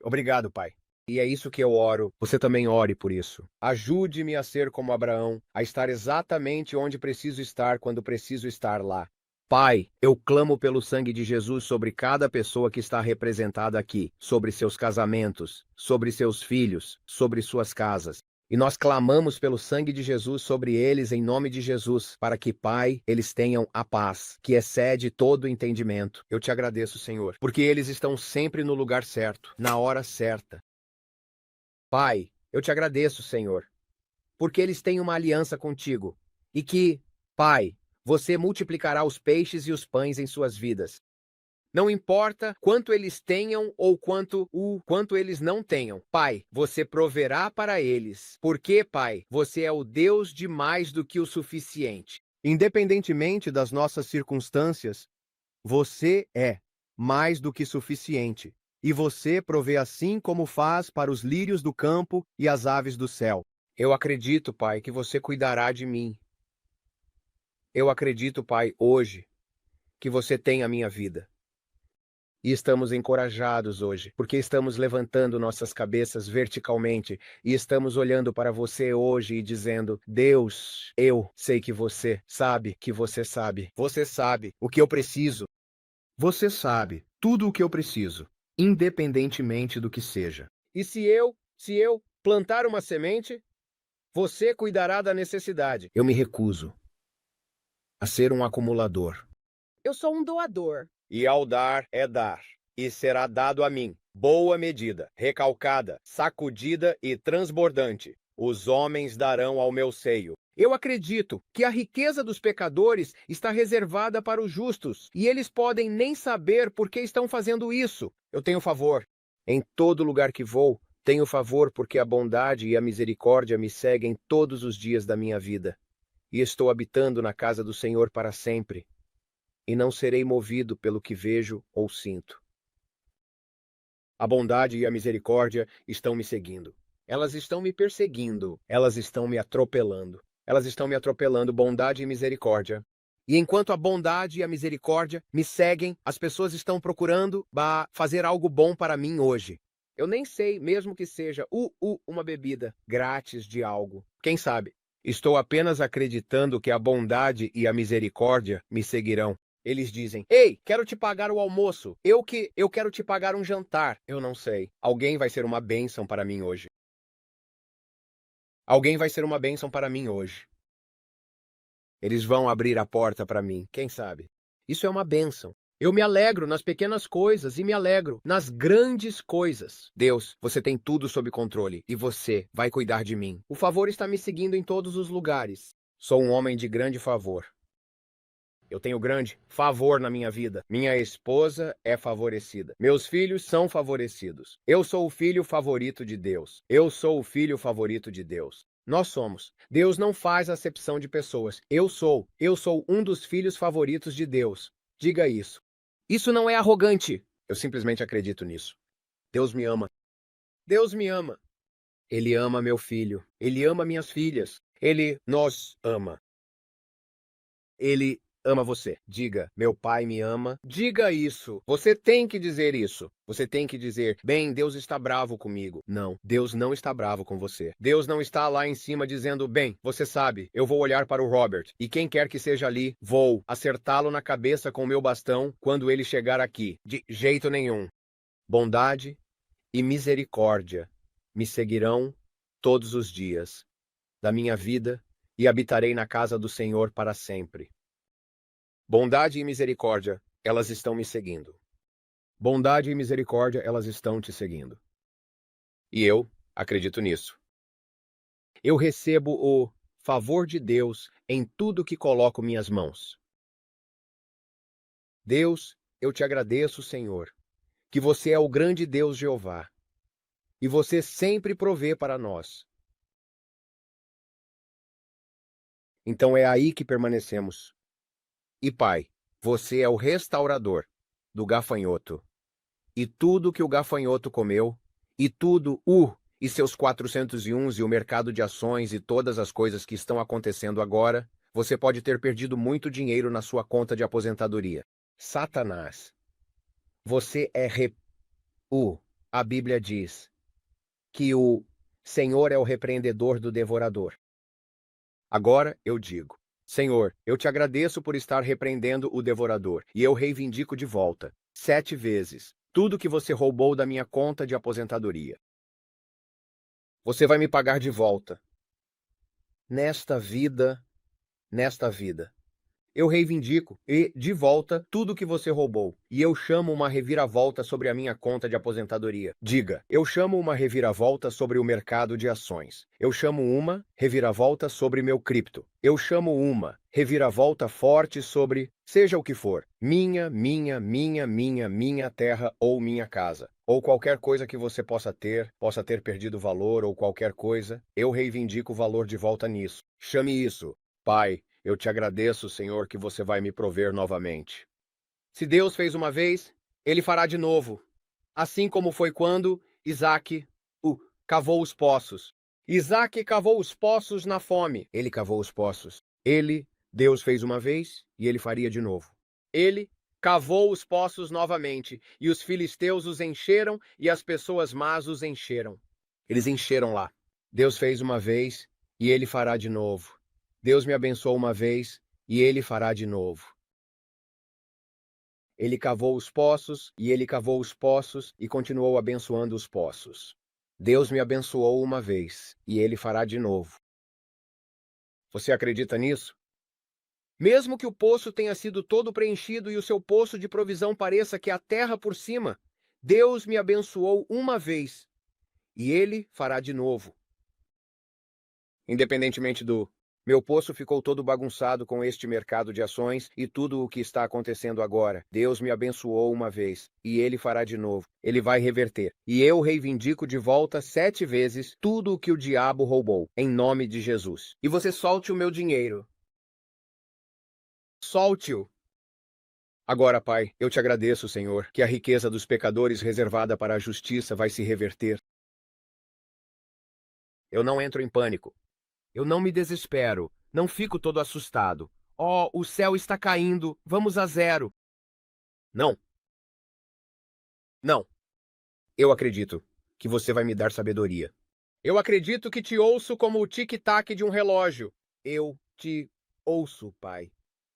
Obrigado, Pai. E é isso que eu oro. Você também ore por isso. Ajude-me a ser como Abraão, a estar exatamente onde preciso estar quando preciso estar lá. Pai, eu clamo pelo sangue de Jesus sobre cada pessoa que está representada aqui, sobre seus casamentos, sobre seus filhos, sobre suas casas. E nós clamamos pelo sangue de Jesus sobre eles em nome de Jesus, para que, Pai, eles tenham a paz, que excede todo o entendimento. Eu te agradeço, Senhor, porque eles estão sempre no lugar certo, na hora certa. Pai, eu te agradeço, Senhor, porque eles têm uma aliança contigo, e que, Pai, você multiplicará os peixes e os pães em suas vidas. Não importa quanto eles tenham ou quanto eles não tenham. Pai, você proverá para eles. Porque, Pai, você é o Deus de mais do que o suficiente. Independentemente das nossas circunstâncias, você é mais do que suficiente. E você provê assim como faz para os lírios do campo e as aves do céu. Eu acredito, Pai, que você cuidará de mim. Eu acredito, Pai, hoje, que você tem a minha vida. E estamos encorajados hoje, porque estamos levantando nossas cabeças verticalmente e estamos olhando para você hoje e dizendo: Deus, eu sei que você sabe que você sabe. Você sabe o que eu preciso. Você sabe tudo o que eu preciso, independentemente do que seja. E se eu plantar uma semente, você cuidará da necessidade. Eu me recuso a ser um acumulador. Eu sou um doador. E ao dar é dar, e será dado a mim, boa medida, recalcada, sacudida e transbordante. Os homens darão ao meu seio. Eu acredito que a riqueza dos pecadores está reservada para os justos, e eles podem nem saber por que estão fazendo isso. Eu tenho favor. Em todo lugar que vou, tenho favor porque a bondade e a misericórdia me seguem todos os dias da minha vida. E estou habitando na casa do Senhor para sempre. E não serei movido pelo que vejo ou sinto. A bondade e a misericórdia estão me seguindo. Elas estão me perseguindo. Elas estão me atropelando. Elas estão me atropelando, bondade e misericórdia. E enquanto a bondade e a misericórdia me seguem, as pessoas estão procurando fazer algo bom para mim hoje. Eu nem sei, mesmo que seja uma bebida grátis de algo. Quem sabe? Estou apenas acreditando que a bondade e a misericórdia me seguirão. Eles dizem: Ei, quero te pagar o almoço. Eu quero te pagar um jantar. Eu não sei. Alguém vai ser uma bênção para mim hoje. Alguém vai ser uma bênção para mim hoje. Eles vão abrir a porta para mim, quem sabe? Isso é uma bênção. Eu me alegro nas pequenas coisas e me alegro nas grandes coisas. Deus, você tem tudo sob controle e você vai cuidar de mim. O favor está me seguindo em todos os lugares. Sou um homem de grande favor. Eu tenho grande favor na minha vida. Minha esposa é favorecida. Meus filhos são favorecidos. Eu sou o filho favorito de Deus. Eu sou o filho favorito de Deus. Nós somos. Deus não faz acepção de pessoas. Eu sou um dos filhos favoritos de Deus. Diga isso. Isso não é arrogante. Eu simplesmente acredito nisso. Deus me ama. Deus me ama. Ele ama meu filho. Ele ama minhas filhas. Ele nos ama. Ele ama você. Diga: meu pai me ama. Diga isso. Você tem que dizer isso. Você tem que dizer: bem, Deus está bravo comigo. Não, Deus não está bravo com você. Deus não está lá em cima dizendo: bem, você sabe, eu vou olhar para o Robert e quem quer que seja ali, vou acertá-lo na cabeça com o meu bastão quando ele chegar aqui. De jeito nenhum. Bondade e misericórdia me seguirão todos os dias da minha vida e habitarei na casa do Senhor para sempre. Bondade e misericórdia, elas estão me seguindo. Bondade e misericórdia, elas estão te seguindo. E eu acredito nisso. Eu recebo o favor de Deus em tudo que coloco minhas mãos. Deus, eu te agradeço, Senhor, que você é o grande Deus Jeová, e você sempre provê para nós. Então é aí que permanecemos. E Pai, você é o restaurador do gafanhoto. E tudo que o gafanhoto comeu, e tudo e seus 401 e o mercado de ações e todas as coisas que estão acontecendo agora, você pode ter perdido muito dinheiro na sua conta de aposentadoria. Satanás, você é a Bíblia diz que o Senhor é o repreendedor do devorador. Agora eu digo: Senhor, eu te agradeço por estar repreendendo o devorador, e eu reivindico de volta, 7 vezes, tudo que você roubou da minha conta de aposentadoria. Você vai me pagar de volta. Nesta vida, nesta vida. Eu reivindico de volta tudo que você roubou. E eu chamo uma reviravolta sobre a minha conta de aposentadoria. Diga, eu chamo uma reviravolta sobre o mercado de ações. Eu chamo uma reviravolta sobre meu cripto. Eu chamo uma reviravolta forte sobre, seja o que for, minha terra ou minha casa. Ou qualquer coisa que você possa ter perdido valor ou qualquer coisa. Eu reivindico o valor de volta nisso. Chame isso, Pai. Eu te agradeço, Senhor, que você vai me prover novamente. Se Deus fez uma vez, ele fará de novo. Assim como foi quando Isaac cavou os poços. Isaac cavou os poços na fome. Ele cavou os poços. Deus fez uma vez e ele faria de novo. Ele cavou os poços novamente e os filisteus os encheram e as pessoas más os encheram. Eles encheram lá. Deus fez uma vez e ele fará de novo. Deus me abençoou uma vez e ele fará de novo. Ele cavou os poços e ele cavou os poços e continuou abençoando os poços. Deus me abençoou uma vez e ele fará de novo. Você acredita nisso? Mesmo que o poço tenha sido todo preenchido e o seu poço de provisão pareça que a terra por cima, Deus me abençoou uma vez e ele fará de novo. Independentemente do meu poço ficou todo bagunçado com este mercado de ações e tudo o que está acontecendo agora. Deus me abençoou uma vez, e ele fará de novo. Ele vai reverter. E eu reivindico de volta 7 vezes tudo o que o diabo roubou, em nome de Jesus. E você solte o meu dinheiro. Solte-o. Agora, Pai, eu te agradeço, Senhor, que a riqueza dos pecadores reservada para a justiça vai se reverter. Eu não entro em pânico. Eu não me desespero, não fico todo assustado. Oh, o céu está caindo, vamos a zero. Não. Não. Eu acredito que você vai me dar sabedoria. Eu acredito que te ouço como o tic-tac de um relógio. Eu te ouço, Pai.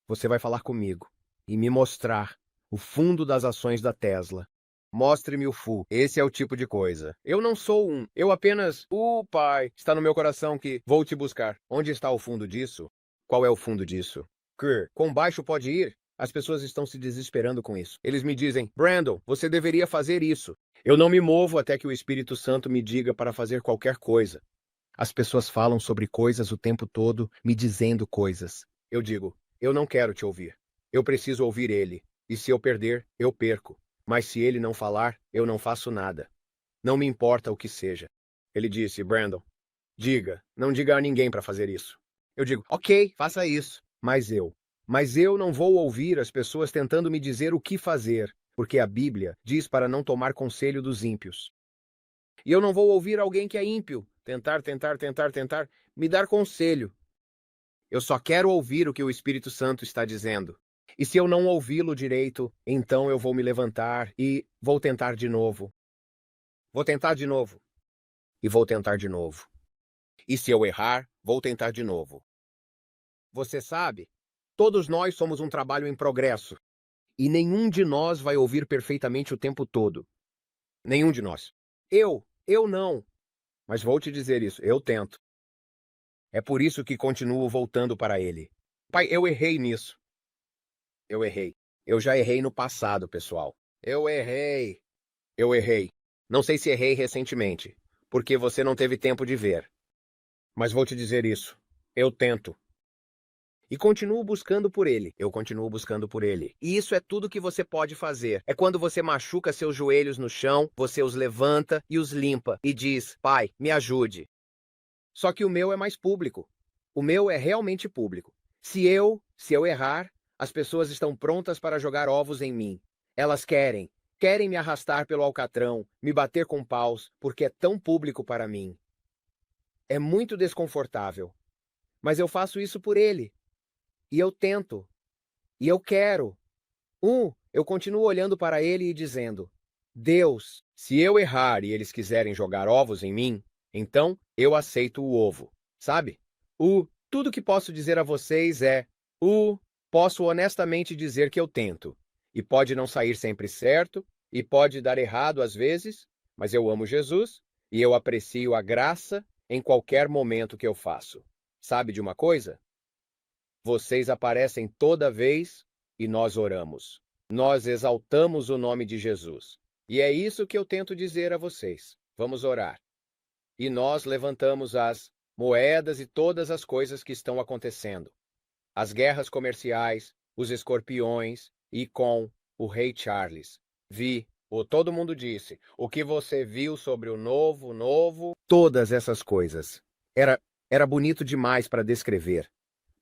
Você vai falar comigo e me mostrar o fundo das ações da Tesla. Mostre-me o full. Esse é o tipo de coisa. Eu não sou eu apenas, Pai, está no meu coração que vou te buscar. Onde está o fundo disso? Qual é o fundo disso? Quão baixo pode ir? As pessoas estão se desesperando com isso. Eles me dizem, Brandon, você deveria fazer isso. Eu não me movo até que o Espírito Santo me diga para fazer qualquer coisa. As pessoas falam sobre coisas o tempo todo, me dizendo coisas. Eu digo, eu não quero te ouvir. Eu preciso ouvir ele. E se eu perder, eu perco. Mas se ele não falar, eu não faço nada. Não me importa o que seja. Ele disse, Brandon, não diga a ninguém para fazer isso. Eu digo, ok, faça isso. Mas eu não vou ouvir as pessoas tentando me dizer o que fazer, porque a Bíblia diz para não tomar conselho dos ímpios. E eu não vou ouvir alguém que é ímpio tentar me dar conselho. Eu só quero ouvir o que o Espírito Santo está dizendo. E se eu não ouvi-lo direito, então eu vou me levantar e vou tentar de novo. Vou tentar de novo. E vou tentar de novo. E se eu errar, vou tentar de novo. Você sabe, todos nós somos um trabalho em progresso. E nenhum de nós vai ouvir perfeitamente o tempo todo. Nenhum de nós. Eu não. Mas vou te dizer isso, eu tento. É por isso que continuo voltando para ele. Pai, eu errei nisso. Eu errei. Eu já errei no passado, pessoal. Eu errei. Não sei se errei recentemente, porque você não teve tempo de ver. Mas vou te dizer isso. Eu tento. E continuo buscando por ele. Eu continuo buscando por ele. E isso é tudo que você pode fazer. É quando você machuca seus joelhos no chão, você os levanta e os limpa e diz, Pai, me ajude. Só que o meu é mais público. O meu é realmente público. Se eu errar, as pessoas estão prontas para jogar ovos em mim. Elas querem me arrastar pelo alcatrão, me bater com paus, porque é tão público para mim. É muito desconfortável. Mas eu faço isso por ele. E eu tento. E eu quero. Eu continuo olhando para ele e dizendo, Deus, se eu errar e eles quiserem jogar ovos em mim, então eu aceito o ovo, sabe? Tudo que posso dizer a vocês é, posso honestamente dizer que eu tento. E pode não sair sempre certo, e pode dar errado às vezes, mas eu amo Jesus, E eu aprecio a graça em qualquer momento que eu faço. Sabe de uma coisa? Vocês aparecem toda vez e nós oramos. Nós exaltamos o nome de Jesus. E é isso que eu tento dizer a vocês. Vamos orar. E nós levantamos as moedas e todas as coisas que estão acontecendo. As guerras comerciais, os escorpiões e com o rei Charles. Todo mundo disse, o que você viu sobre o novo, todas essas coisas. Era bonito demais para descrever.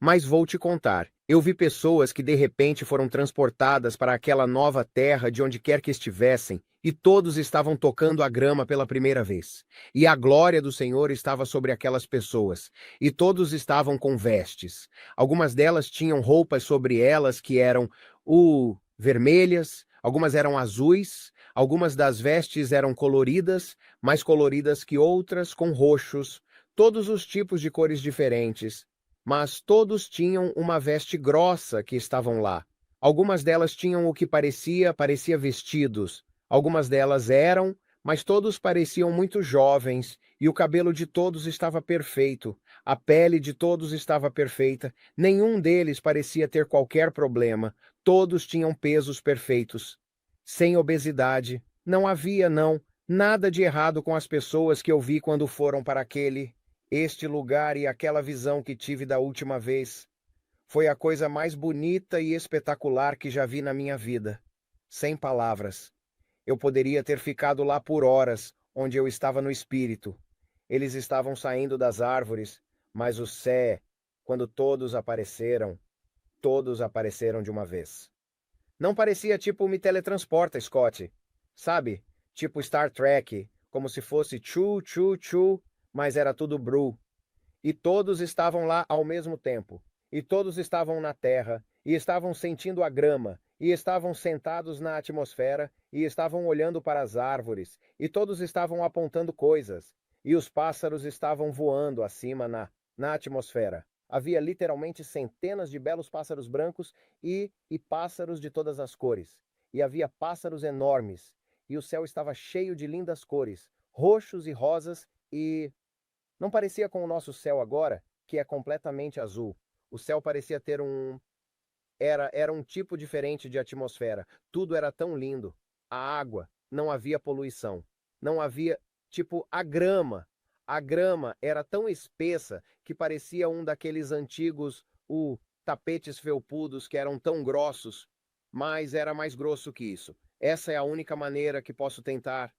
Mas vou te contar, eu vi pessoas que de repente foram transportadas para aquela nova terra de onde quer que estivessem, e todos estavam tocando a grama pela primeira vez. E a glória do Senhor estava sobre aquelas pessoas, e todos estavam com vestes. Algumas delas tinham roupas sobre elas que eram vermelhas, algumas eram azuis, algumas das vestes eram coloridas, mais coloridas que outras, com roxos, todos os tipos de cores diferentes. Mas todos tinham uma veste grossa que estavam lá. Algumas delas tinham o que parecia vestidos. Algumas delas eram, mas todos pareciam muito jovens, e o cabelo de todos estava perfeito. A pele de todos estava perfeita. Nenhum deles parecia ter qualquer problema. Todos tinham pesos perfeitos. Sem obesidade. Não havia, não, nada de errado com as pessoas que eu vi quando foram para este lugar e aquela visão que tive da última vez. Foi a coisa mais bonita e espetacular que já vi na minha vida. Sem palavras. Eu poderia ter ficado lá por horas, onde eu estava no espírito. Eles estavam saindo das árvores, mas o céu, quando todos apareceram de uma vez. Não parecia tipo me teletransporta, Scott. Sabe? Tipo Star Trek, como se fosse tchu, tchu, tchu, mas era tudo Bru. E todos estavam lá ao mesmo tempo. E todos estavam na terra, e estavam sentindo a grama, e estavam sentados na atmosfera, e estavam olhando para as árvores, e todos estavam apontando coisas, e os pássaros estavam voando acima na atmosfera. Havia literalmente centenas de belos pássaros brancos e pássaros de todas as cores. E havia pássaros enormes, e o céu estava cheio de lindas cores, roxos e rosas, e não parecia com o nosso céu agora, que é completamente azul. O céu parecia ter era um tipo diferente de atmosfera. Tudo era tão lindo. A água, não havia poluição. Não havia, tipo, a grama. A grama era tão espessa que parecia um daqueles antigos, tapetes felpudos que eram tão grossos, mas era mais grosso que isso. Essa é a única maneira que posso tentar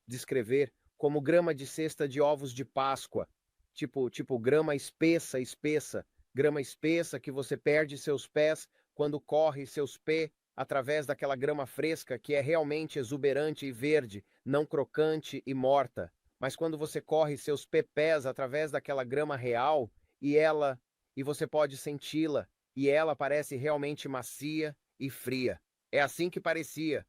descrever como grama de cesta de ovos de Páscoa, tipo grama grama espessa que você perde seus pés quando corre seus pés através daquela grama fresca que é realmente exuberante e verde, não crocante e morta. Mas quando você corre seus pés através daquela grama real e você pode senti-la e ela parece realmente macia e fria. É assim que parecia.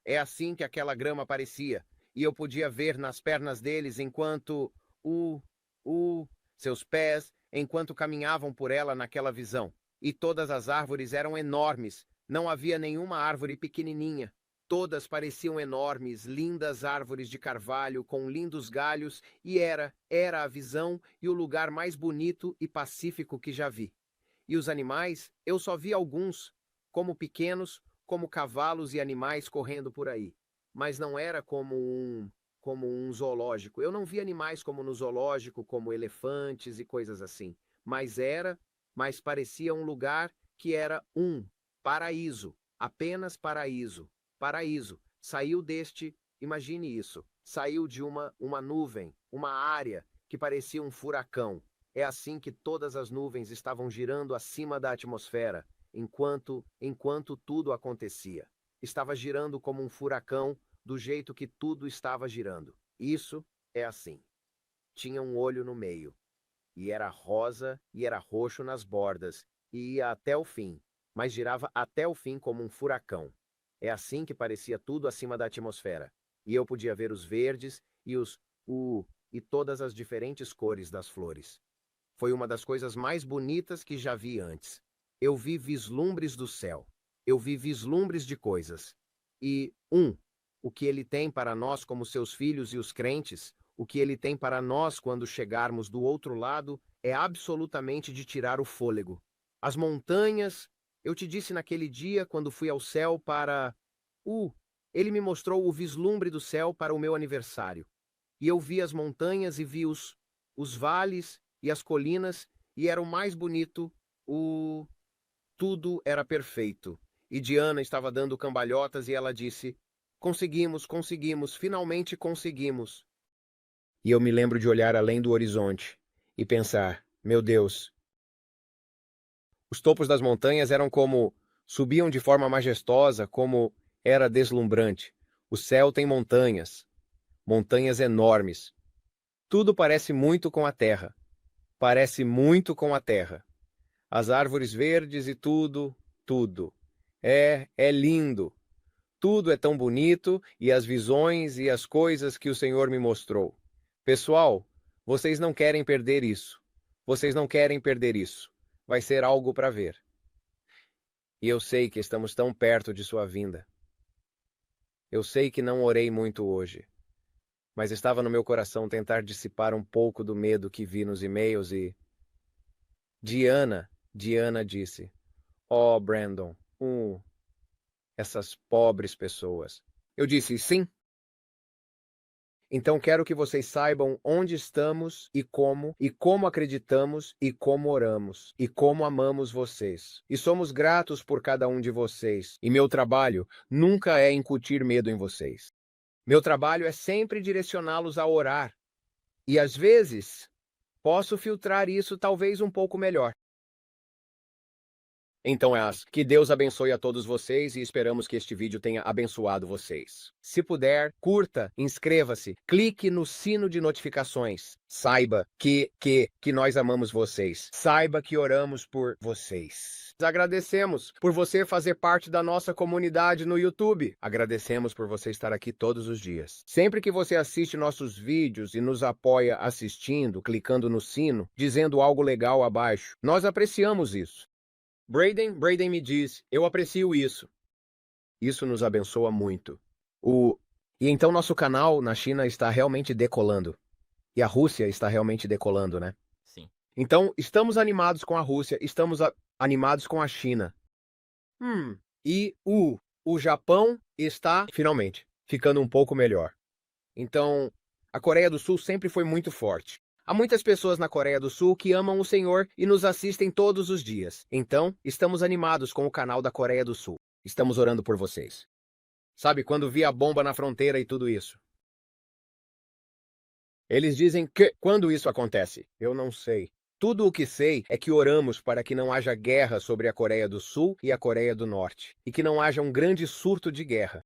É assim que aquela grama parecia e eu podia ver nas pernas deles enquanto uh, seus pés, enquanto caminhavam por ela naquela visão. E todas as árvores eram enormes, não havia nenhuma árvore pequenininha. Todas pareciam enormes, lindas árvores de carvalho com lindos galhos, e era a visão e o lugar mais bonito e pacífico que já vi. E os animais, eu só vi alguns, como pequenos, como cavalos e animais correndo por aí. Mas não era como um zoológico. Eu não vi animais como no zoológico, como elefantes e coisas assim. Mas parecia um lugar que era um paraíso, apenas paraíso. Paraíso. Saiu imagine isso, saiu de uma nuvem, uma área que parecia um furacão. É assim que todas as nuvens estavam girando acima da atmosfera, enquanto tudo acontecia. Estava girando como um furacão, do jeito que tudo estava girando. Isso é assim. Tinha um olho no meio, e era rosa e era roxo nas bordas, e ia até o fim, mas girava até o fim como um furacão. É assim que parecia tudo acima da atmosfera. E eu podia ver os verdes e todas as diferentes cores das flores. Foi uma das coisas mais bonitas que já vi antes. Eu vi vislumbres do céu. Eu vi vislumbres de coisas. E o que ele tem para nós como seus filhos e os crentes, o que ele tem para nós quando chegarmos do outro lado, é absolutamente de tirar o fôlego. As montanhas, eu te disse naquele dia quando fui ao céu para... ele me mostrou o vislumbre do céu para o meu aniversário. E eu vi as montanhas e vi os vales e as colinas, e era o mais bonito, tudo era perfeito. E Diana estava dando cambalhotas e ela disse: conseguimos, conseguimos, finalmente conseguimos. E eu me lembro de olhar além do horizonte e pensar: meu Deus. Os topos das montanhas eram como... subiam de forma majestosa, como era deslumbrante. O céu tem montanhas, montanhas enormes. Tudo parece muito com a terra. Parece muito com a terra. As árvores verdes e tudo, tudo. É lindo. Tudo é tão bonito e as visões e as coisas que o Senhor me mostrou. Pessoal, vocês não querem perder isso. Vocês não querem perder isso. Vai ser algo para ver. E eu sei que estamos tão perto de sua vinda. Eu sei que não orei muito hoje, mas estava no meu coração tentar dissipar um pouco do medo que vi nos e-mails e... Diana disse: Oh, Brandon, essas pobres pessoas. Eu disse: sim. Então quero que vocês saibam onde estamos e como acreditamos e como oramos e como amamos vocês. E somos gratos por cada um de vocês. E meu trabalho nunca é incutir medo em vocês. Meu trabalho é sempre direcioná-los a orar. E às vezes posso filtrar isso talvez um pouco melhor. Então que Deus abençoe a todos vocês e esperamos que este vídeo tenha abençoado vocês. Se puder, curta, inscreva-se, clique no sino de notificações. Saiba que nós amamos vocês. Saiba que oramos por vocês. Agradecemos por você fazer parte da nossa comunidade no YouTube. Agradecemos por você estar aqui todos os dias. Sempre que você assiste nossos vídeos e nos apoia assistindo, clicando no sino, dizendo algo legal abaixo, nós apreciamos isso. Braden me diz, eu aprecio isso. Isso nos abençoa muito. E então nosso canal na China está realmente decolando. E a Rússia está realmente decolando, né? Sim. Então, estamos animados com a Rússia, estamos animados com a China. E o Japão está, finalmente, ficando um pouco melhor. Então, a Coreia do Sul sempre foi muito forte. Há muitas pessoas na Coreia do Sul que amam o Senhor e nos assistem todos os dias. Então, estamos animados com o canal da Coreia do Sul. Estamos orando por vocês. Sabe, quando vi a bomba na fronteira e tudo isso. Eles dizem que quando isso acontece, eu não sei. Tudo o que sei é que oramos para que não haja guerra sobre a Coreia do Sul e a Coreia do Norte, e que não haja um grande surto de guerra.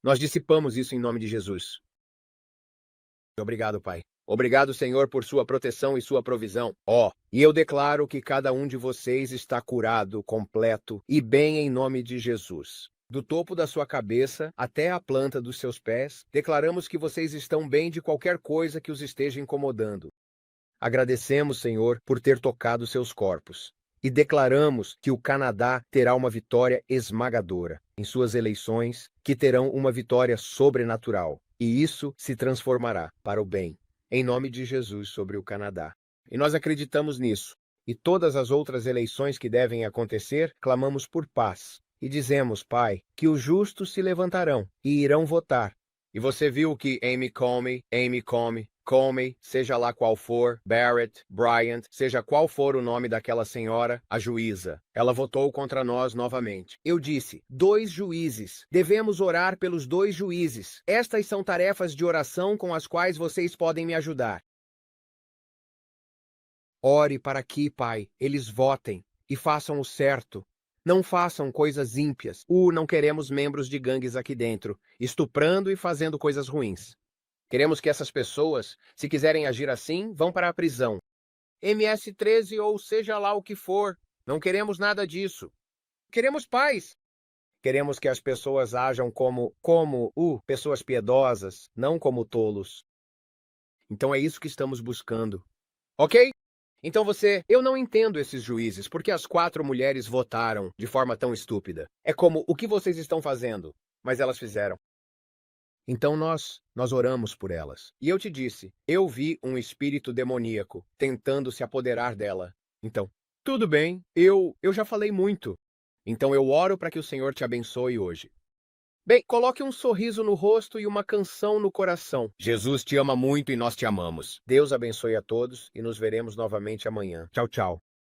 Nós dissipamos isso em nome de Jesus. Obrigado, Pai. Obrigado, Senhor, por sua proteção e sua provisão. E eu declaro que cada um de vocês está curado, completo e bem em nome de Jesus. Do topo da sua cabeça até a planta dos seus pés, declaramos que vocês estão bem de qualquer coisa que os esteja incomodando. Agradecemos, Senhor, por ter tocado seus corpos. E declaramos que o Canadá terá uma vitória esmagadora em suas eleições, que terão uma vitória sobrenatural. E isso se transformará para o bem. Em nome de Jesus sobre o Canadá. E nós acreditamos nisso. E todas as outras eleições que devem acontecer, clamamos por paz. E dizemos, Pai, que os justos se levantarão e irão votar. E você viu que Amy Comey, seja lá qual for, Barrett, Bryant, seja qual for o nome daquela senhora, a juíza. Ela votou contra nós novamente. Eu disse, 2 juízes. Devemos orar pelos 2 juízes. Estas são tarefas de oração com as quais vocês podem me ajudar. Ore para que, Pai, eles votem e façam o certo. Não façam coisas ímpias. Não queremos membros de gangues aqui dentro, estuprando e fazendo coisas ruins. Queremos que essas pessoas, se quiserem agir assim, vão para a prisão. MS-13 ou seja lá o que for. Não queremos nada disso. Queremos paz. Queremos que as pessoas ajam como pessoas piedosas, não como tolos. Então é isso que estamos buscando. Ok? Então eu não entendo esses juízes, porque as 4 mulheres votaram de forma tão estúpida. É como, o que vocês estão fazendo? Mas elas fizeram. Então nós oramos por elas. E eu te disse, eu vi um espírito demoníaco tentando se apoderar dela. Então, tudo bem, eu já falei muito. Então eu oro para que o Senhor te abençoe hoje. Bem, coloque um sorriso no rosto e uma canção no coração. Jesus te ama muito e nós te amamos. Deus abençoe a todos e nos veremos novamente amanhã. Tchau, tchau.